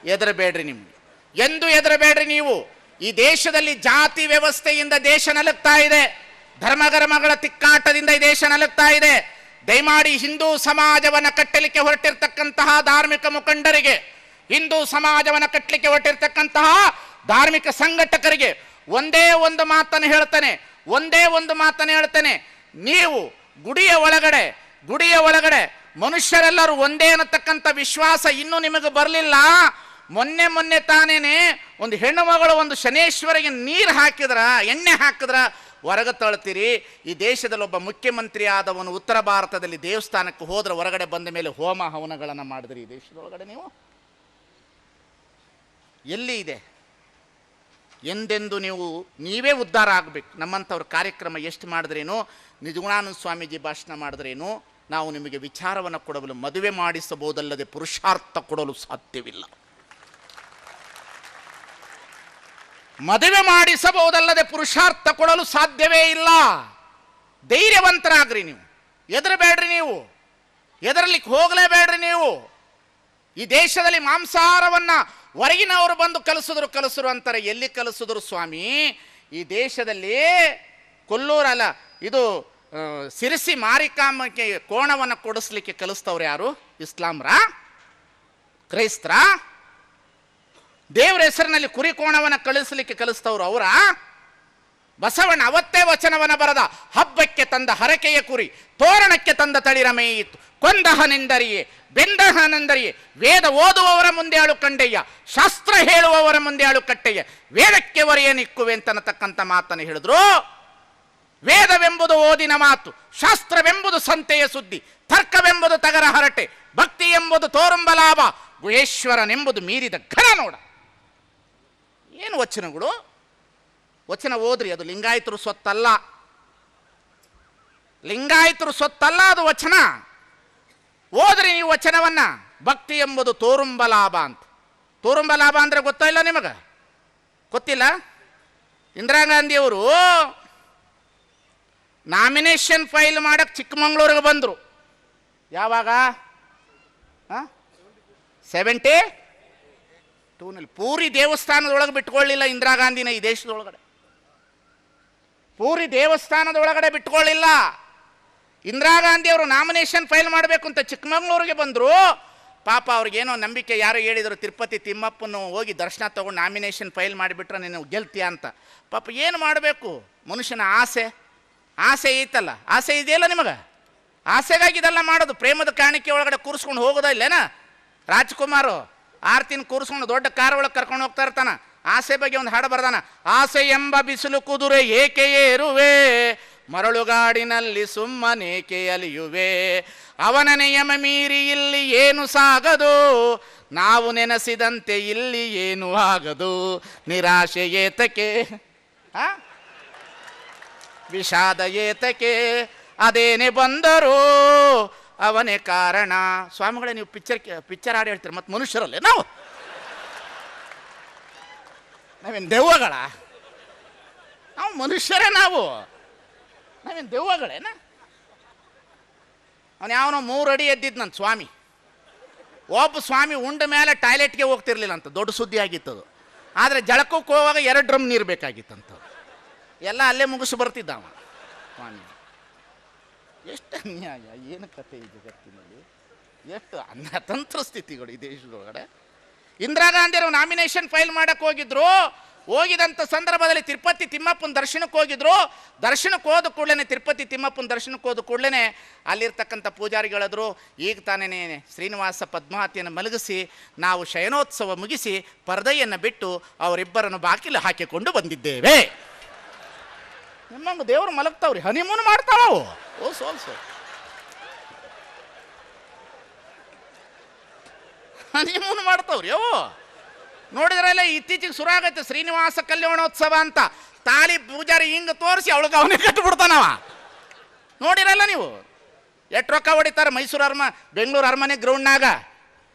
ಹೆದರಬೇಡ್ರಿ, ನಿಮ್ಗೆ ಎಂದು ಹೆದರಬೇಡ್ರಿ ನೀವು. ಈ ದೇಶದಲ್ಲಿ ಜಾತಿ ವ್ಯವಸ್ಥೆಯಿಂದ ದೇಶ ನಲುಗ್ತಾ ಇದೆ. ಧರ್ಮಗಳ ತಿಕ್ಕಾಟದಿಂದ ಈ ದೇಶ ನಲುಗ್ತಾ ಇದೆ. ದಯಮಾಡಿ ಹಿಂದೂ ಸಮಾಜವನ್ನು ಕಟ್ಟಲಿಕ್ಕೆ ಹೊರಟಿರ್ತಕ್ಕಂತಹ ಧಾರ್ಮಿಕ ಮುಖಂಡರಿಗೆ, ಹಿಂದೂ ಸಮಾಜವನ್ನು ಕಟ್ಟಲಿಕ್ಕೆ ಹೊರಟಿರ್ತಕ್ಕಂತಹ ಧಾರ್ಮಿಕ ಸಂಘಟಕರಿಗೆ ಒಂದೇ ಒಂದು ಮಾತನ್ನು ಹೇಳ್ತೇನೆ. ನೀವು ಗುಡಿಯ ಒಳಗಡೆ ಮನುಷ್ಯರೆಲ್ಲರೂ ಒಂದೇ ಅನ್ನತಕ್ಕಂಥ ವಿಶ್ವಾಸ ಇನ್ನೂ ನಿಮಗೆ ಬರಲಿಲ್ಲ. ಮೊನ್ನೆ ತಾನೇನೆ ಒಂದು ಹೆಣ್ಣು ಮಗಳು ಒಂದು ಶನೇಶ್ವರಿಗೆ ನೀರು ಹಾಕಿದ್ರ, ಎಣ್ಣೆ ಹಾಕಿದ್ರ ಹೊರಗೆ ತಳ್ತೀರಿ. ಈ ದೇಶದಲ್ಲಿ ಒಬ್ಬ ಮುಖ್ಯಮಂತ್ರಿ ಆದವನು ಉತ್ತರ ಭಾರತದಲ್ಲಿ ದೇವಸ್ಥಾನಕ್ಕೆ ಹೋದ್ರೆ ಹೊರಗಡೆ ಬಂದ ಮೇಲೆ ಹೋಮ ಹವನಗಳನ್ನು ಮಾಡಿದ್ರಿ. ಈ ದೇಶದೊಳಗಡೆ ಎಲ್ಲಿ ಇದೆ? ಎಂದೆಂದು ನೀವೇ ಉದ್ಧಾರ ಆಗಬೇಕು. ನಮ್ಮಂಥವ್ರ ಕಾರ್ಯಕ್ರಮ ಎಷ್ಟು ಮಾಡಿದ್ರೇನು, ನಿಜಗುಣಾನಂದ ಸ್ವಾಮೀಜಿ ಭಾಷಣ ಮಾಡಿದ್ರೇನು, ನಾವು ನಿಮಗೆ ವಿಚಾರವನ್ನು ಕೊಡಲು, ಮದುವೆ ಮಾಡಿಸಬಹುದಲ್ಲದೆ ಪುರುಷಾರ್ಥ ಕೊಡಲು ಸಾಧ್ಯವಿಲ್ಲ. ಮದುವೆ ಮಾಡಿಸಬಹುದಲ್ಲದೆ ಪುರುಷಾರ್ಥ ಕೊಡಲು ಸಾಧ್ಯವೇ ಇಲ್ಲ. ಧೈರ್ಯವಂತರಾಗ್ರಿ ನೀವು. ಹೆದರಬೇಡ್ರಿ ನೀವು. ಹೆದರಲಿಕ್ಕೆ ಹೋಗಲೇಬೇಡ್ರಿ ನೀವು. ಈ ದೇಶದಲ್ಲಿ ಮಾಂಸಾಹಾರವನ್ನು ಹೊರಗಿನವರು ಬಂದು ಕಲಿಸಿದ್ರು ಅಂತಾರೆ. ಎಲ್ಲಿ ಕಲಿಸಿದ್ರು ಸ್ವಾಮಿ? ಈ ದೇಶದಲ್ಲಿ ಕೊಲ್ಲೂರಲ್ಲ, ಇದು ಸಿರಿಸಿ ಮಾರಿಕಾಂಬಕ್ಕೆ ಕೋಣವನ್ನು ಕೊಡಿಸ್ಲಿಕ್ಕೆ ಕಲಿಸ್ತವ್ರು ಯಾರು? ಇಸ್ಲಾಮ್ರ? ಕ್ರೈಸ್ತರ? ದೇವರ ಹೆಸರಿನಲ್ಲಿ ಕುರಿ ಕೋಣವನ್ನು ಕಳಿಸ್ಲಿಕ್ಕೆ ಕಲಿಸ್ತವ್ರು ಅವರ? ಬಸವಣ್ಣ ಅವತ್ತೇ ವಚನವನ್ನು ಬರದ, ಹಬ್ಬಕ್ಕೆ ತಂದ ಹರಕೆಯ ಕುರಿ, ತೋರಣಕ್ಕೆ ತಂದ ತಳಿರಮೇಯಿತ್ತು, ಕೊಂದಹನೆಂದರಿಯೇ ಬೆಂದಹನೆಂದರಿಯೇ, ವೇದ ಓದುವವರ ಮುಂದೆ ಅಳು ಕಂಡೆಯ್ಯ, ಶಾಸ್ತ್ರ ಹೇಳುವವರ ಮುಂದೆ ಅಳು ಕಟ್ಟೆಯ್ಯ, ವೇದಕ್ಕೆ ಒರೆಯ ನಿಕ್ಕುವೆ ಅಂತನತಕ್ಕಂಥ ಮಾತನ್ನು ಹೇಳಿದ್ರು. ವೇದವೆಂಬುದು ಓದಿನ ಮಾತು, ಶಾಸ್ತ್ರವೆಂಬುದು ಸಂತೆಯ ಸುದ್ದಿ, ತರ್ಕವೆಂಬುದು ತಗರ ಹರಟೆ, ಭಕ್ತಿ ಎಂಬುದು ತೋರುಂಬ ಲಾಭ, ಗುಹೇಶ್ವರನೆಂಬುದು ಮೀರಿದ ಘನ ನೋಡ. ಏನು ವಚನಗಳು? ವಚನ ಓದ್ರಿ. ಅದು ಲಿಂಗಾಯತರು ಸ್ವತ್ತಲ್ಲ, ಅದು ವಚನ. ಓದ್ರಿ ನೀವು ವಚನವನ್ನ. ಭಕ್ತಿ ಎಂಬುದು ತೋರುಂಬ ಲಾಭ ಅಂತ. ತೋರುಂಬ ಲಾಭ ಅಂದ್ರೆ ಗೊತ್ತಾ ಇಲ್ಲ ನಿಮಗೆ? ಗೊತ್ತಿಲ್ಲ? ಇಂದಿರಾ ಗಾಂಧಿಯವರು ನಾಮಿನೇಷನ್ ಫೈಲ್ ಮಾಡಕ್ಕೆ ಚಿಕ್ಕಮಂಗ್ಳೂರಿಗೆ ಬಂದರು. ಯಾವಾಗ? 72ನಲ್ಲಿ. ಪೂರಿ ದೇವಸ್ಥಾನದೊಳಗೆ ಬಿಟ್ಕೊಳ್ಳಿಲ್ಲ ಇಂದಿರಾ ಗಾಂಧಿನ. ಈ ದೇಶದೊಳಗಡೆ ಪೂರಿ ದೇವಸ್ಥಾನದೊಳಗಡೆ ಬಿಟ್ಕೊಳ್ಳಿಲ್ಲ. ಇಂದಿರಾ ಗಾಂಧಿ ಅವರು ನಾಮಿನೇಷನ್ ಫೈಲ್ ಮಾಡಬೇಕು ಅಂತ ಚಿಕ್ಕಮಂಗ್ಳೂರಿಗೆ ಬಂದರು. ಪಾಪ ಅವ್ರಿಗೇನೋ ನಂಬಿಕೆ, ಯಾರೋ ಹೇಳಿದರು ತಿರುಪತಿ ತಿಮ್ಮಪ್ಪನ ಹೋಗಿ ದರ್ಶನ ತೊಗೊಂಡು ನಾಮಿನೇಷನ್ ಫೈಲ್ ಮಾಡಿಬಿಟ್ರೆ ನೀನು ಗೆಲ್ತೀಯ ಅಂತ. ಪಾಪ ಏನು ಮಾಡಬೇಕು? ಮನುಷ್ಯನ ಆಸೆ ಐತಲ್ಲ, ಆಸೆ ಇದೆಯಲ್ಲ ನಿಮಗೆ? ಆಸೆಗಾಗಿ ಇದೆಲ್ಲ ಮಾಡೋದು. ಪ್ರೇಮದ ಕಾಣಿಕೆ ಒಳಗಡೆ ಕೂರಿಸ್ಕೊಂಡು ಹೋಗೋದ ಇಲ್ಲೇನ? ರಾಜ್ಕುಮಾರು ಆರ್ತಿನ ಕೂರಿಸ್ಕೊಂಡು ದೊಡ್ಡ ಕಾರ್ ಒಳಗೆ ಕರ್ಕೊಂಡು ಹೋಗ್ತಾ ಇರ್ತಾನ. ಆಸೆ ಬಗ್ಗೆ ಒಂದು ಹಾಡು ಬರ್ದಾನ. ಆಸೆ ಎಂಬ ಬಿಸಿಲು ಕುದುರೆ ಏಕೆ ಏರುವೆ, ಮರಳುಗಾಡಿನಲ್ಲಿ ಸುಮ್ಮನೇಕೆ ಅಲಿಯುವೆ, ಅವನ ನಿಯಮ ಮೀರಿ ಇಲ್ಲಿ ಏನು ಸಾಗದು, ನಾವು ನೆನೆಸಿದಂತೆ ಇಲ್ಲಿ ಏನು ಆಗದು, ನಿರಾಶೆ ಏತಕ್ಕೆ ವಿಷಾದ ಏತಕ್ಕೆ, ಅದೇನೆ ಬಂದರು ಅವನೇ ಕಾರಣ. ಸ್ವಾಮಿಗಳೇ, ನೀವು ಪಿಕ್ಚರ್ ಹಾಡು ಹೇಳ್ತೀರಿ, ಮತ್ತು ಮನುಷ್ಯರಲ್ಲೇ ನಾವೇನು ದೆವ್ವಗಳ? ನಾವು ಮನುಷ್ಯರೇ, ನಾವೇನು ದೆವ್ವಗಳೇನ? ಅವನು ಯಾವನೋ 3 ಅಡಿ ಎದ್ದಿದ್ದು ನನ್ನ ಸ್ವಾಮಿ. ಒಬ್ಬ ಸ್ವಾಮಿ ಉಂಡ ಮೇಲೆ ಟಾಯ್ಲೆಟ್ಗೆ ಹೋಗ್ತಿರ್ಲಿಲ್ಲ ಅಂತ ದೊಡ್ಡ ಸುದ್ದಿ ಆಗಿತ್ತದು. ಆದರೆ ಜಳಕಕ್ಕೆ ಹೋಗುವಾಗ 2 ಡ್ರಮ್ ನೀರು ಬೇಕಾಗಿತ್ತಂತ. ಎಲ್ಲ ಅಲ್ಲೇ ಮುಗಿಸಿ ಬರ್ತಿದ್ದ ಅವ ಸ್ವಾಮಿ. ಎಷ್ಟು ಅನ್ಯಾಯ, ಏನು ಕತೆ ಈ ಜಗತ್ತಿನಲ್ಲಿ, ಎಷ್ಟು ಅತಂತ್ರ ಸ್ಥಿತಿಗಳು ಈ ದೇಶದೊಳಗಡೆ. ಇಂದಿರಾ ಗಾಂಧಿಯವರು ನಾಮಿನೇಷನ್ ಫೈಲ್ ಮಾಡಕ್ಕೆ ಹೋಗಿದಂಥ ಸಂದರ್ಭದಲ್ಲಿ ತಿರುಪತಿ ತಿಮ್ಮಪ್ಪನ ದರ್ಶನಕ್ಕೆ ಹೋಗಿದ್ರು. ದರ್ಶನಕ್ಕೆ ಹೋದ ಕೂಡಲೇ, ತಿರುಪತಿ ತಿಮ್ಮಪ್ಪನ ದರ್ಶನಕ್ಕೆ ಹೋದ ಕೂಡಲೇ ಅಲ್ಲಿರ್ತಕ್ಕಂಥ ಪೂಜಾರಿಗಳಾದರು, ಈಗ ತಾನೇ ಶ್ರೀನಿವಾಸ ಪದ್ಮಾವತಿಯನ್ನು ಮಲಗಿಸಿ ನಾವು ಶಯನೋತ್ಸವ ಮುಗಿಸಿ ಪರದೆಯನ್ನು ಬಿಟ್ಟು ಅವರಿಬ್ಬರನ್ನು ಬಾಗಿಲು ಹಾಕಿಕೊಂಡು ಬಂದಿದ್ದೇವೆ. ನಿಮ್ಮಂಗೆ ದೇವರು ಮಲಗ್ತಾವ್ರಿ, ಹನಿಮೂನ್ ಮಾಡ್ತಾವು. ಓ ಸೋಲ್ಸೋ ಹನಿಮೂನ್ ಮಾಡ್ತಾವ್ರಿ ಅವು. ನೋಡಿದ್ರಲ್ಲ, ಇತ್ತೀಚೆಗೆ ಶುರು ಆಗತ್ತೆ ಶ್ರೀನಿವಾಸ ಕಲ್ಯಾಣೋತ್ಸವ ಅಂತ. ತಾಳಿ ಪೂಜಾರಿ ಹಿಂಗೆ ತೋರಿಸಿ ಅವಳಿಗೆ ಅವನೇ ಕಟ್ಟಿಬಿಡ್ತಾನವ. ನೋಡಿರಲ್ಲ ನೀವು, ಎಷ್ಟು ರೊಕ್ಕ ಹೊಡಿತಾರೆ ಮೈಸೂರು ಬೆಂಗಳೂರು ಅರಮನೆ ಗ್ರೌಂಡ್ನಾಗ.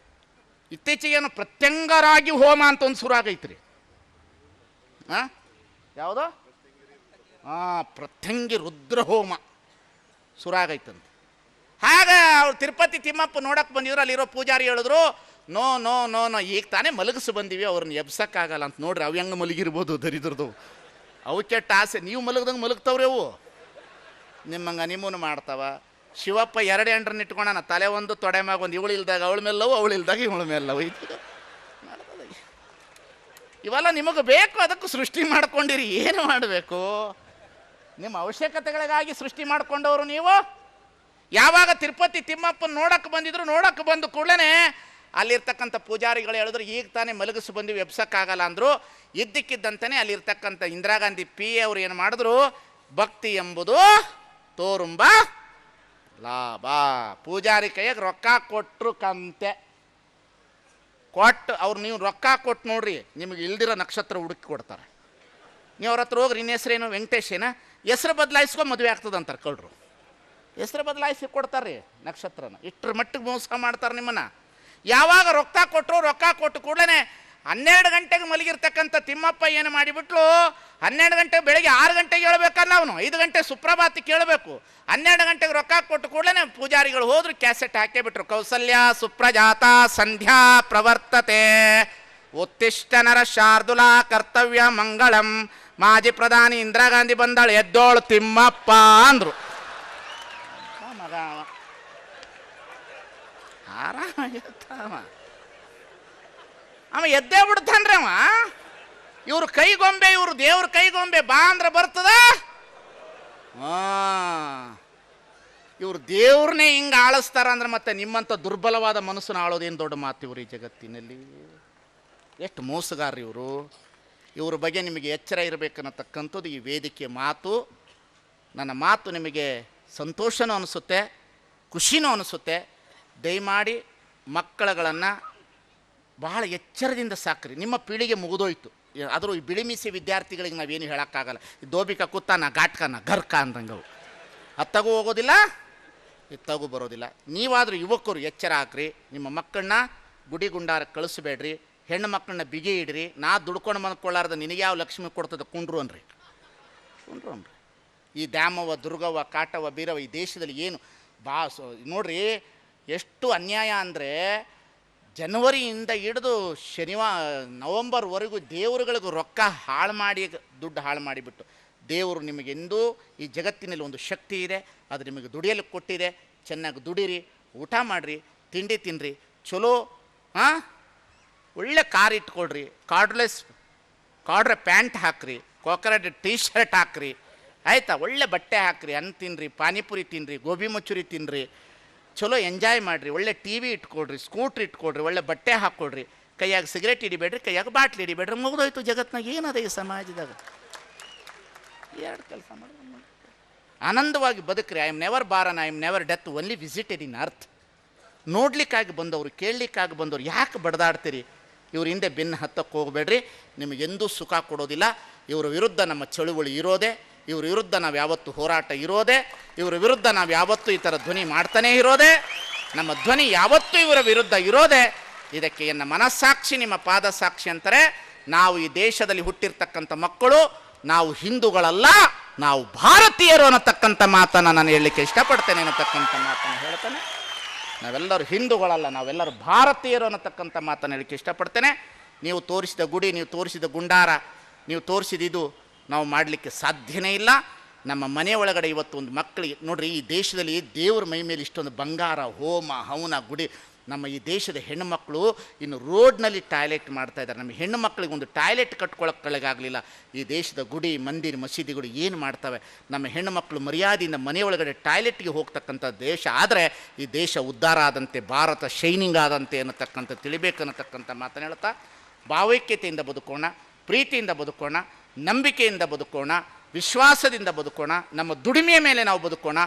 ಇತ್ತೀಚೆಗೇನು ಪ್ರತ್ಯಂಗರಾಗಿ ಹೋಮ ಅಂತ ಒಂದು ಶುರು ಆಗೈತ್ರಿ. ಯಾವುದೋ ಪ್ರತ್ಯಂಗಿ ರುದ್ರ ಹೋಮ ಶುರು ಆಗೈತಂತ. ಆಗ ಅವ್ರು ತಿರುಪತಿ ತಿಮ್ಮಪ್ಪ ನೋಡಕ್ಕೆ ಬಂದಿದ್ರು. ಅಲ್ಲಿರೋ ಪೂಜಾರಿ ಹೇಳಿದ್ರು, ನೋ ನೋ ನೋ ನೋ ಈಗ ತಾನೇ ಮಲಗಿಸಿ ಬಂದೀವಿ, ಅವ್ರನ್ನ ಎಬ್ಸಕ್ಕಾಗಲ್ಲ ಅಂತ. ನೋಡ್ರಿ ಅವು ಹೆಂಗೆ ಮಲಗಿರ್ಬೋದು ದರಿದ್ರದು. ಅವು ಕೆಟ್ಟ ಆಸೆ, ನೀವು ಮಲಗ್ದಂಗೆ ಮಲಗ್ತಾವ್ರಿ ಅವು. ನಿಮ್ಮಂಗೆ ಹನಿಮೂನ್ ಮಾಡ್ತಾವ. ಶಿವಪ್ಪ 2 ಹೆಂಡ್ರನ್ನ ಇಟ್ಕೊಂಡಾನ, ತಲೆ ಒಂದು ತೊಡೆ ಮ್ಯಾಗ ಒಂದು. ಇವಳು ಇಲ್ದಾಗ ಅವಳ ಮೇಲವು, ಅವಳು ಇಲ್ದಾಗ ಇವಳ ಮೇಲವು. ಇವೆಲ್ಲ ನಿಮಗೆ ಬೇಕು, ಅದಕ್ಕೂ ಸೃಷ್ಟಿ ಮಾಡ್ಕೊಂಡಿರಿ. ಏನು ಮಾಡಬೇಕು? ನಿಮ್ಮ ಅವಶ್ಯಕತೆಗಳಿಗಾಗಿ ಸೃಷ್ಟಿ ಮಾಡ್ಕೊಂಡವರು ನೀವು. ಯಾವಾಗ ತಿರುಪತಿ ತಿಮ್ಮಪ್ಪನ ನೋಡಕ್ಕೆ ಬಂದಿದ್ರು, ನೋಡಕ್ಕೆ ಬಂದು ಕೂಡಲೇ ಅಲ್ಲಿರ್ತಕ್ಕಂಥ ಪೂಜಾರಿಗಳು ಹೇಳಿದ್ರು, ಈಗ ತಾನೇ ಮಲಗಿಸಿ ಬಂದು ಎಬ್ಸಕ್ಕಾಗಲ್ಲ ಅಂದರು. ಇದ್ದಕ್ಕಿದ್ದಂತನೇ ಅಲ್ಲಿರ್ತಕ್ಕಂಥ ಇಂದಿರಾ ಗಾಂಧಿ ಪಿ ಎ ಅವರು ಏನು ಮಾಡಿದ್ರು, ಭಕ್ತಿ ಎಂಬುದು ತೋರುಂಬ ಲಾಭ. ಪೂಜಾರಿ ಕೈಯಾಗ ರೊಕ್ಕ ಕೊಟ್ಟರು ಕಂತೆ ಕೊಟ್ಟು ಅವ್ರು, ನೀವು ರೊಕ್ಕ ಕೊಟ್ಟು ನೋಡ್ರಿ, ನಿಮಗೆ ಇಲ್ದಿರೋ ನಕ್ಷತ್ರ ಹುಡುಕಿ ಕೊಡ್ತಾರೆ. ನೀವು ಅವ್ರ ಹತ್ರ ಹೋಗ್ರಿ, ನಿನ್ನ ಹೆಸ್ರೇನು ವೆಂಕಟೇಶೇನ, ಹೆಸ್ರು ಬದಲಾಯಿಸ್ಕೊಂಡು ಮದುವೆ ಆಗ್ತದೆ ಅಂತಾರೆ ಕಳ್ರು. ಹೆಸ್ರು ಬದಲಾಯಿಸಿ ಕೊಡ್ತಾರೆ ರೀ ನಕ್ಷತ್ರನ. ಇಷ್ಟರ ಮಟ್ಟಿಗೆ ಮೋಸ ಮಾಡ್ತಾರೆ ನಿಮ್ಮನ್ನು. ಯಾವಾಗ ರೊಕ್ಕ ಕೊಟ್ಟು ಕೂಡಲೇ 12 ಗಂಟೆಗೆ ಮಲಗಿರ್ತಕ್ಕಂಥ ತಿಮ್ಮಪ್ಪ ಏನು ಮಾಡಿಬಿಟ್ಲು, 12 ಗಂಟೆಗೆ ಬೆಳಗ್ಗೆ 6 ಗಂಟೆಗೆ ಹೇಳ್ಬೇಕಲ್ಲ ಅವನು, 5 ಗಂಟೆ ಸುಪ್ರಭಾತಿ ಕೇಳಬೇಕು. 12 ಗಂಟೆಗೆ ರೊಕ್ಕ ಕೊಟ್ಟು ಕೂಡಲೇ ಪೂಜಾರಿಗಳು ಹೋದ್ರು, ಕ್ಯಾಸೆಟ್ ಹಾಕೇ ಬಿಟ್ರು. ಕೌಸಲ್ಯ ಸುಪ್ರಜಾತ ಸಂಧ್ಯಾ ಪ್ರವರ್ತತೆ, ಉತ್ತಿಷ್ಟ ನರ ಶಾರ್ದುಲಾ ಕರ್ತವ್ಯ ಮಂಗಳಂ, ಮಾಜಿ ಪ್ರಧಾನಿ ಇಂದಿರಾ ಗಾಂಧಿ ಬಂದಾಳು, ಎದ್ದೋಳು ತಿಮ್ಮಪ್ಪ ಅಂದರು. ಮಗ ಆರಾಮಾಗಿರ್ತಾವ, ಅವ ಎದ್ದೇ ಬಿಡ್ತಾನ್ರಿ ಅವ. ಇವ್ರ ಕೈಗೊಂಬೆ, ಇವ್ರು ದೇವ್ರ ಕೈಗೊಂಬೆ, ಬಾ ಅಂದ್ರೆ ಬರ್ತದ. ಇವ್ರು ದೇವ್ರನ್ನೇ ಹಿಂಗೆ ಆಳಿಸ್ತಾರ ಅಂದ್ರೆ ಮತ್ತೆ ನಿಮ್ಮಂಥ ದುರ್ಬಲವಾದ ಮನಸ್ಸನ್ನು ಆಳೋದೇನು ದೊಡ್ಡ ಮಾತು ಇವ್ರು ಈ ಜಗತ್ತಿನಲ್ಲಿ. ಎಷ್ಟು ಮೋಸಗಾರ್ರಿ ಇವರು. ಇವ್ರ ಬಗ್ಗೆ ನಿಮಗೆ ಎಚ್ಚರ ಇರಬೇಕನ್ನತಕ್ಕಂಥದ್ದು ಈ ವೇದಿಕೆ ಮಾತು. ನನ್ನ ಮಾತು ನಿಮಗೆ ಸಂತೋಷನೂ ಅನಿಸುತ್ತೆ, ಖುಷಿನೂ ಅನಿಸುತ್ತೆ. ದಯಮಾಡಿ ಮಕ್ಕಳುಗಳನ್ನು ಬಹಳ ಎಚ್ಚರದಿಂದ ಸಾಕ್ರಿ. ನಿಮ್ಮ ಪೀಳಿಗೆ ಮುಗಿದೋಯ್ತು. ಆದರೂ ಈ ಬಿಳಿಮೀಸಿ ವಿದ್ಯಾರ್ಥಿಗಳಿಗೆ ನಾವೇನು ಹೇಳೋಕ್ಕಾಗಲ್ಲ. ಈ ದೋಬಿಕ ಕುತ್ತಾನ ಘಾಟ್ಕನ ಗರ್ಕ ಅಂದಂಗವು ಅತ್ತಾಗೂ ಹೋಗೋದಿಲ್ಲ, ಇತ್ತಾಗೂ ಬರೋದಿಲ್ಲ. ನೀವಾದರೂ ಯುವಕರು ಎಚ್ಚರ ಹಾಕ್ರಿ. ನಿಮ್ಮ ಮಕ್ಕಳನ್ನ ಗುಡಿ ಗುಂಡಾರಕ್ಕೆ ಕಳಿಸ್ಬೇಡ್ರಿ. ಹೆಣ್ಣು ಮಕ್ಕಳನ್ನ ಬಿಗಿ ಇಡ್ರಿ. ನಾ ದುಡ್ಕೊಂಡು ಬಂದ್ಕೊಳ್ಳಾರ್ದ ನಿನಗೆ ಯಾವ ಲಕ್ಷ್ಮಿ ಕೊಡ್ತದೆ ಕುಂಡ್ರು ಅನ್ರಿ. ಈ ದ್ಯಾಮವ್ವ, ದುರ್ಗವ್ವ, ಕಾಟವ್ವ, ಬೀರವ್ವ ಈ ದೇಶದಲ್ಲಿ ಏನು ನೋಡ್ರಿ ಎಷ್ಟು ಅನ್ಯಾಯ ಅಂದರೆ, ಜನವರಿಯಿಂದ ಹಿಡಿದು ನವಂಬರ್ವರೆಗೂ ದೇವರುಗಳಿಗೂ ರೊಕ್ಕ ಹಾಳು ಮಾಡಿ, ದುಡ್ಡು ಹಾಳು ಮಾಡಿಬಿಟ್ಟು. ದೇವರು ನಿಮಗೆಂದೂ ಈ ಜಗತ್ತಿನಲ್ಲಿ ಒಂದು ಶಕ್ತಿ ಇದೆ, ಅದು ನಿಮಗೆ ದುಡಿಯಲು ಕೊಟ್ಟಿದೆ. ಚೆನ್ನಾಗಿ ದುಡಿರಿ, ಊಟ ಮಾಡಿರಿ, ತಿಂಡಿ ತಿನ್ನಿರಿ, ಚಲೋ ಒಳ್ಳೆ ಕಾರ್ ಇಟ್ಕೊಳ್ರಿ, ಕಾರ್ಡ್ರೆ ಪ್ಯಾಂಟ್ ಹಾಕ್ರಿ, ಕೋಕರಡ್ ಟೀ ಶರ್ಟ್ ಹಾಕ್ರಿ, ಆಯಿತಾ, ಒಳ್ಳೆ ಬಟ್ಟೆ ಹಾಕ್ರಿ, ಅನ್ನ ತಿನ್ನಿರಿ, ಪಾನಿಪುರಿ ತಿನ್ನಿರಿ, ಗೋಬಿ ಮಂಚೂರಿ ತಿನ್ನಿರಿ, ಚಲೋ ಎಂಜಾಯ್ ಮಾಡಿರಿ, ಒಳ್ಳೆ ಟಿ ವಿ ಇಟ್ಕೊಳ್ರಿ, ಸ್ಕೂಟ್ರ್ ಇಟ್ಕೊಳ್ರಿ, ಒಳ್ಳೆ ಬಟ್ಟೆ ಹಾಕ್ಕೊಳ್ರಿ, ಕೈಯಾಗ ಸಿಗರೇಟ್ ಹಿಡಿಬೇಡ್ರಿ, ಕೈಯಾಗ ಬಾಟ್ಲಿ ಹಿಡಿಬೇಡ್ರಿ. ಮುಗಿದೋಯ್ತು ಜಗತ್ತಿನಾಗ ಏನದ ಈ ಸಮಾಜದಾಗ. 2 ಕೆಲಸ ಮಾಡಿ ಆನಂದವಾಗಿ ಬದುಕ್ರಿ. I am never born, I am never death, only visited in earth. ನೋಡ್ಲಿಕ್ಕಾಗಿ ಬಂದವರು, ಕೇಳಲಿಕ್ಕಾಗಿ ಬಂದವರು ಯಾಕೆ ಬಡ್ದಾಡ್ತೀರಿ? ಇವ್ರ ಹಿಂದೆ ಬೆನ್ನು ಹತ್ತಕ್ಕೆ ಹೋಗಬೇಡ್ರಿ, ನಿಮಗೆಂದೂ ಸುಖ ಕೊಡೋದಿಲ್ಲ. ಇವರ ವಿರುದ್ಧ ನಮ್ಮ ಚಳುವಳಿ ಇರೋದೇ, ಇವ್ರ ವಿರುದ್ಧ ನಾವು ಯಾವತ್ತೂ ಹೋರಾಟ ಇರೋದೇ, ಇವರ ವಿರುದ್ಧ ನಾವು ಯಾವತ್ತೂ ಈ ಥರ ಧ್ವನಿ ಮಾಡ್ತಾನೇ ಇರೋದೇ, ನಮ್ಮ ಧ್ವನಿ ಯಾವತ್ತೂ ಇವರ ವಿರುದ್ಧ ಇರೋದೇ. ಇದಕ್ಕೆ ಎನ್ನ ಮನಸ್ಸಾಕ್ಷಿ ನಿಮ್ಮ ಪಾದ ಸಾಕ್ಷಿ ಅಂತಾರೆ. ನಾವು ಈ ದೇಶದಲ್ಲಿ ಹುಟ್ಟಿರ್ತಕ್ಕಂಥ ಮಕ್ಕಳು, ನಾವು ಹಿಂದೂಗಳಲ್ಲ, ನಾವು ಭಾರತೀಯರು ಅನ್ನತಕ್ಕಂಥ ಮಾತನ್ನು ನಾನು ಹೇಳಲಿಕ್ಕೆ ಇಷ್ಟಪಡ್ತೇನೆ ಅನ್ನತಕ್ಕಂಥ ಮಾತನ್ನು ಹೇಳ್ತಾನೆ. ನಾವೆಲ್ಲರೂ ಹಿಂದೂಗಳಲ್ಲ, ನಾವೆಲ್ಲರೂ ಭಾರತೀಯರು ಅನ್ನತಕ್ಕಂಥ ಮಾತನ್ನು ಹೇಳಲಿಕ್ಕೆ ಇಷ್ಟಪಡ್ತೇನೆ. ನೀವು ತೋರಿಸಿದ ಗುಡಿ, ನೀವು ತೋರಿಸಿದ ಗುಂಡಾರ, ನೀವು ತೋರಿಸಿದ ನಾವು ಮಾಡಲಿಕ್ಕೆ ಸಾಧ್ಯನೇ ಇಲ್ಲ. ನಮ್ಮ ಮನೆ ಒಳಗಡೆ ಇವತ್ತು ಒಂದು ಮಕ್ಕಳಿಗೆ ನೋಡ್ರಿ, ಈ ದೇಶದಲ್ಲಿ ದೇವ್ರ ಮೈ ಮೇಲೆ ಇಷ್ಟೊಂದು ಬಂಗಾರ, ಹೋಮ ಹವನ, ಗುಡಿ. ನಮ್ಮ ಈ ದೇಶದ ಹೆಣ್ಣುಮಕ್ಕಳು ಇನ್ನು ರೋಡ್ನಲ್ಲಿ ಟಾಯ್ಲೆಟ್ ಮಾಡ್ತಾ ಇದ್ದಾರೆ. ನಮ್ಮ ಹೆಣ್ಣು ಮಕ್ಕಳಿಗೆ ಒಂದು ಟಾಯ್ಲೆಟ್ ಕಟ್ಕೊಳ್ಳೋಕ್ಕಾಗಲಿಲ್ಲ. ಈ ದೇಶದ ಗುಡಿ, ಮಂದಿರ, ಮಸೀದಿಗಳು ಏನು ಮಾಡ್ತವೆ? ನಮ್ಮ ಹೆಣ್ಣು ಮಕ್ಕಳು ಮರ್ಯಾದೆಯಿಂದ ಮನೆಯೊಳಗಡೆ ಟಾಯ್ಲೆಟ್ಗೆ ಹೋಗ್ತಕ್ಕಂಥ ದೇಶ ಆದರೆ ಈ ದೇಶ ಉದ್ಧಾರ ಆದಂತೆ, ಭಾರತ ಶೈನಿಂಗ್ ಆದಂತೆ ಅನ್ನತಕ್ಕಂಥ ತಿಳಿಬೇಕನ್ನತಕ್ಕಂಥ ಮಾತನ್ನು ಹೇಳ್ತಾ, ಭಾವೈಕ್ಯತೆಯಿಂದ ಬದುಕೋಣ, ಪ್ರೀತಿಯಿಂದ ಬದುಕೋಣ, ನಂಬಿಕೆಯಿಂದ ಬದುಕೋಣ, ವಿಶ್ವಾಸದಿಂದ ಬದುಕೋಣ, ನಮ್ಮ ದುಡಿಮೆಯ ಮೇಲೆ ನಾವು ಬದುಕೋಣ.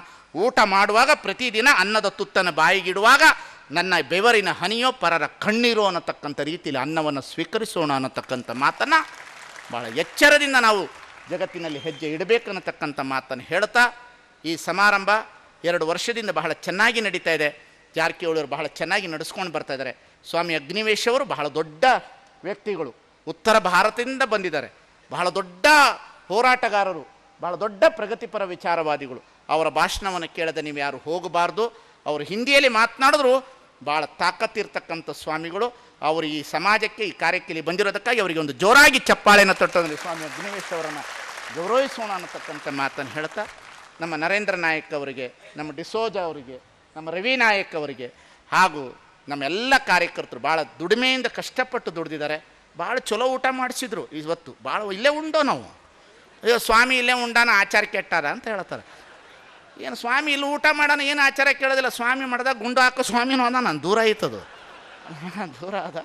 ಊಟ ಮಾಡುವಾಗ ಪ್ರತಿದಿನ ಅನ್ನದ ತುತ್ತನ್ನು ಬಾಯಿಗಿಡುವಾಗ ನನ್ನ ಬೆವರಿನ ಹನಿಯೋ ಪರರ ಕಣ್ಣೀರೋ ಅನ್ನತಕ್ಕಂಥ ರೀತಿಯಲ್ಲಿ ಅನ್ನವನ್ನು ಸ್ವೀಕರಿಸೋಣ ಅನ್ನತಕ್ಕಂಥ ಮಾತನ್ನು ಭಾಳ ಎಚ್ಚರದಿಂದ ನಾವು ಜಗತ್ತಿನಲ್ಲಿ ಹೆಜ್ಜೆ ಇಡಬೇಕನ್ನತಕ್ಕಂಥ ಮಾತನ್ನು ಹೇಳ್ತಾ, ಈ ಸಮಾರಂಭ 2 ವರ್ಷದಿಂದ ಬಹಳ ಚೆನ್ನಾಗಿ ನಡೀತಾ ಇದೆ. ಜಾರಕಿಹೊಳಿಯವರು ಬಹಳ ಚೆನ್ನಾಗಿ ನಡೆಸ್ಕೊಂಡು ಬರ್ತಾ ಇದ್ದಾರೆ. ಸ್ವಾಮಿ ಅಗ್ನಿವೇಶ್ ಅವರು ಬಹಳ ದೊಡ್ಡ ವ್ಯಕ್ತಿಗಳು, ಉತ್ತರ ಭಾರತದಿಂದ ಬಂದಿದ್ದಾರೆ, ಬಹಳ ದೊಡ್ಡ ಹೋರಾಟಗಾರರು, ಬಹಳ ದೊಡ್ಡ ಪ್ರಗತಿಪರ ವಿಚಾರವಾದಿಗಳು. ಅವರ ಭಾಷಣವನ್ನು ಕೇಳದೆ ನೀವು ಯಾರು ಹೋಗಬಾರ್ದು. ಅವರು ಹಿಂದಿಯಲ್ಲಿ ಮಾತನಾಡಿದ್ರು ಭಾಳ ತಾಕತ್ತಿರ್ತಕ್ಕಂಥ ಸ್ವಾಮಿಗಳು. ಅವರು ಈ ಸಮಾಜಕ್ಕೆ, ಈ ಕಾರ್ಯಕ್ಕೆ ಬಂದಿರೋದಕ್ಕಾಗಿ ಅವರಿಗೆ ಒಂದು ಜೋರಾಗಿ ಚಪ್ಪಾಳೆಯನ್ನು ತಟ್ಟೋದ್ರಲ್ಲಿ ಸ್ವಾಮಿ ಅಗ್ನಿವೇಶ್ ಅವರನ್ನು ಗೌರವಿಸೋಣ ಅನ್ನತಕ್ಕಂಥ ಮಾತನ್ನು ಹೇಳ್ತಾ, ನಮ್ಮ ನರೇಂದ್ರ ನಾಯಕ್ ಅವರಿಗೆ, ನಮ್ಮ ಡಿಸೋಜ ಅವರಿಗೆ, ನಮ್ಮ ರವಿ ನಾಯಕ್ ಅವರಿಗೆ ಹಾಗೂ ನಮ್ಮೆಲ್ಲ ಕಾರ್ಯಕರ್ತರು ಭಾಳ ದುಡಿಮೆಯಿಂದ ಕಷ್ಟಪಟ್ಟು ದುಡಿದಿದ್ದಾರೆ. ಭಾಳ ಚಲೋ ಊಟ ಮಾಡಿಸಿದ್ರು. ಇವತ್ತು ಭಾಳ ಇಲ್ಲೇ ಉಂಡೋ ನಾವು, ಅಯ್ಯೋ ಸ್ವಾಮಿ ಇಲ್ಲೇ ಉಂಡಾನ ಆಚಾರ ಕೆಟ್ಟಾರ ಅಂತ ಹೇಳ್ತಾರೆ. ಏನು ಸ್ವಾಮಿ ಇಲ್ಲಿ ಊಟ ಮಾಡೋಣ, ಏನು ಆಚಾರ ಕೇಳೋದಿಲ್ಲ. ಸ್ವಾಮಿ ಮಾಡಿದಾಗ ಗುಂಡು ಹಾಕೋ ಸ್ವಾಮಿನೂ ಅದ, ನಾನು ದೂರ ಆಯ್ತದು, ದೂರ ಅದ.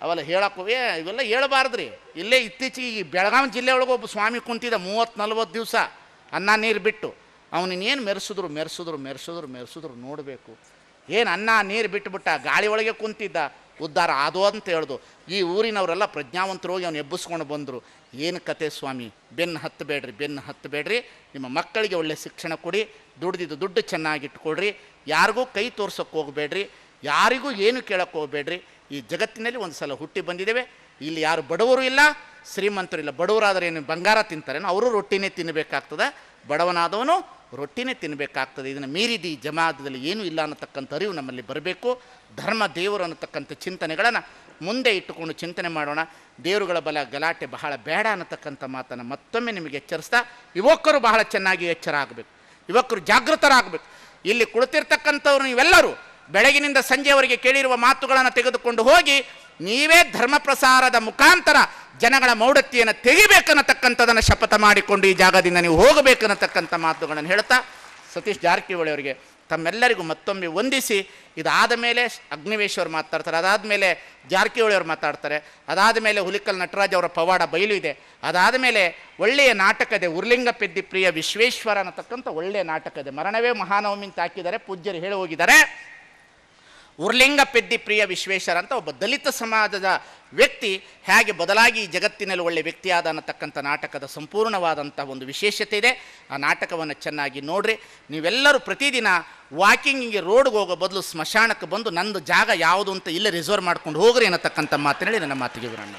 ಅವೆಲ್ಲ ಹೇಳೋಕೆ ಇವೆಲ್ಲ ಹೇಳ್ಬಾರ್ದ್ರಿ. ಇಲ್ಲೇ ಇತ್ತೀಚೆಗೆ ಈ ಬೆಳಗಾವಿ ಜಿಲ್ಲೆ ಒಳಗೆ ಒಬ್ಬ ಸ್ವಾಮಿ ಕುಂತಿದ್ದ 30-40 ದಿವಸ ಅನ್ನ ನೀರು ಬಿಟ್ಟು. ಅವನಿನ್ನೇನು ಮೆರೆಸಿದ್ರು ನೋಡಬೇಕು. ಏನು ಅನ್ನ ನೀರು ಬಿಟ್ಟುಬಿಟ್ಟ, ಗಾಳಿ ಒಳಗೆ ಕುಂತಿದ್ದ, ಉದ್ಧಾರ ಆದೋ ಅಂತ ಹೇಳ್ದು. ಈ ಊರಿನವರೆಲ್ಲ ಪ್ರಜ್ಞಾವಂತರು ಹೋಗಿ ಅವನು ಎಬ್ಬಿಸ್ಕೊಂಡು ಬಂದರು. ಏನು ಕತೆ ಸ್ವಾಮಿ, ಬೆನ್ನು ಹತ್ತಬೇಡ್ರಿ, ನಿಮ್ಮ ಮಕ್ಕಳಿಗೆ ಒಳ್ಳೆ ಶಿಕ್ಷಣ ಕೊಡಿ, ದುಡ್ದಿದ್ದು ದುಡ್ಡು ಚೆನ್ನಾಗಿಟ್ಕೊಳ್ರಿ, ಯಾರಿಗೂ ಕೈ ತೋರ್ಸೋಕ್ಕೆ ಹೋಗಬೇಡ್ರಿ, ಯಾರಿಗೂ ಏನು ಕೇಳೋಕ್ಕೆ ಹೋಗಬೇಡ್ರಿ. ಈ ಜಗತ್ತಿನಲ್ಲಿ ಒಂದು ಸಲ ಹುಟ್ಟಿ ಬಂದಿದ್ದೇವೆ, ಇಲ್ಲಿ ಯಾರು ಬಡವರು ಇಲ್ಲ, ಶ್ರೀಮಂತರು ಇಲ್ಲ. ಬಡವರಾದರೆ ಏನು ಬಂಗಾರ ತಿಂತಾರೇನೋ? ಅವರು ರೊಟ್ಟಿನೇ ತಿನ್ನಬೇಕಾಗ್ತದೆ, ಬಡವನಾದವನು ರೊಟ್ಟಿನೇ ತಿನ್ನಬೇಕಾಗ್ತದೆ. ಇದನ್ನು ಮೀರಿದ ಈ ಜಮಾತದಲ್ಲಿ ಏನೂ ಇಲ್ಲ ಅನ್ನತಕ್ಕಂಥ ಅರಿವು ನಮ್ಮಲ್ಲಿ ಬರಬೇಕು. ಧರ್ಮ, ದೇವರು ಅನ್ನತಕ್ಕಂಥ ಚಿಂತನೆಗಳನ್ನು ಮುಂದೆ ಇಟ್ಟುಕೊಂಡು ಚಿಂತನೆ ಮಾಡೋಣ. ದೇವರುಗಳ ಬಲ ಗಲಾಟೆ ಬಹಳ ಬೇಡ ಅನ್ನತಕ್ಕಂಥ ಮಾತನ್ನು ಮತ್ತೊಮ್ಮೆ ನಿಮಗೆ ಎಚ್ಚರಿಸ್ತಾ, ಯುವಕರು ಬಹಳ ಚೆನ್ನಾಗಿ ಎಚ್ಚರ ಆಗಬೇಕು, ಯುವಕರು ಜಾಗೃತರಾಗಬೇಕು. ಇಲ್ಲಿ ಕುಳಿತಿರ್ತಕ್ಕಂಥವ್ರು ನೀವೆಲ್ಲರೂ ಬೆಳಗಿನಿಂದ ಸಂಜೆಯವರೆಗೆ ಕೇಳಿರುವ ಮಾತುಗಳನ್ನು ತೆಗೆದುಕೊಂಡು ಹೋಗಿ ನೀವೇ ಧರ್ಮ ಪ್ರಸಾರದ ಮುಖಾಂತರ ಜನಗಳ ಮೌಢ್ಯತೆಯನ್ನು ತೆಗಿಬೇಕನ್ನತಕ್ಕಂಥದ್ದನ್ನು ಶಪಥ ಮಾಡಿಕೊಂಡು ಈ ಜಾಗದಿಂದ ನೀವು ಹೋಗಬೇಕನ್ನತಕ್ಕಂಥ ಮಾತುಗಳನ್ನು ಹೇಳ್ತಾ, ಸತೀಶ್ ಜಾರಕಿಹೊಳಿ ಅವರಿಗೆ ತಮ್ಮೆಲ್ಲರಿಗೂ ಮತ್ತೊಮ್ಮೆ ವಂದಿಸಿ, ಇದಾದ ಮೇಲೆ ಅಗ್ನಿವೇಶ್ ಅವರು ಮಾತಾಡ್ತಾರೆ, ಅದಾದ ಮೇಲೆ ಜಾರಕಿಹೊಳಿ ಅವರು ಮಾತಾಡ್ತಾರೆ, ಅದಾದ ಮೇಲೆ ಹುಲಿಕಲ್ ನಟರಾಜ್ ಅವರ ಪವಾಡ ಬಯಲು ಇದೆ, ಅದಾದ ಮೇಲೆ ಒಳ್ಳೆಯ ನಾಟಕ ಇದೆ, ಉರ್ಲಿಂಗ ಪೆದ್ದಿ ಪ್ರಿಯ ವಿಶ್ವೇಶ್ವರ ಅನ್ನತಕ್ಕಂಥ ಒಳ್ಳೆಯ ನಾಟಕ ಇದೆ. ಮರಣವೇ ಮಹಾನವಮಿ ಅಂತ ಹಾಕಿದ್ದಾರೆ, ಪೂಜ್ಯರು ಹೇಳಿ ಹೋಗಿದ್ದಾರೆ. ಉರ್ಲಿಂಗ ಪೆದ್ದಿ ಪ್ರಿಯ ವಿಶ್ವೇಶ್ವರ ಅಂತ ಒಬ್ಬ ದಲಿತ ಸಮಾಜದ ವ್ಯಕ್ತಿ ಹೇಗೆ ಬದಲಾಗಿ ಈ ಜಗತ್ತಿನಲ್ಲಿ ಒಳ್ಳೆಯ ವ್ಯಕ್ತಿಯಾದ ಅನ್ನತಕ್ಕಂಥ ನಾಟಕದ ಸಂಪೂರ್ಣವಾದಂಥ ಒಂದು ವಿಶೇಷತೆ ಇದೆ. ಆ ನಾಟಕವನ್ನು ಚೆನ್ನಾಗಿ ನೋಡ್ರಿ. ನೀವೆಲ್ಲರೂ ಪ್ರತಿದಿನ ವಾಕಿಂಗಿಗೆ ರೋಡ್ಗೆ ಹೋಗೋ ಬದಲು ಸ್ಮಶಾನಕ್ಕೆ ಬಂದು ನಂದು ಜಾಗ ಯಾವುದು ಅಂತ ಇಲ್ಲೇ ರಿಸರ್ವ್ ಮಾಡ್ಕೊಂಡು ಹೋಗ್ರಿ ಅನ್ನತಕ್ಕಂಥ ಮಾತನಾಡಿ ನನ್ನ ಮಾತಿಗೆ ವಿರಾಮ.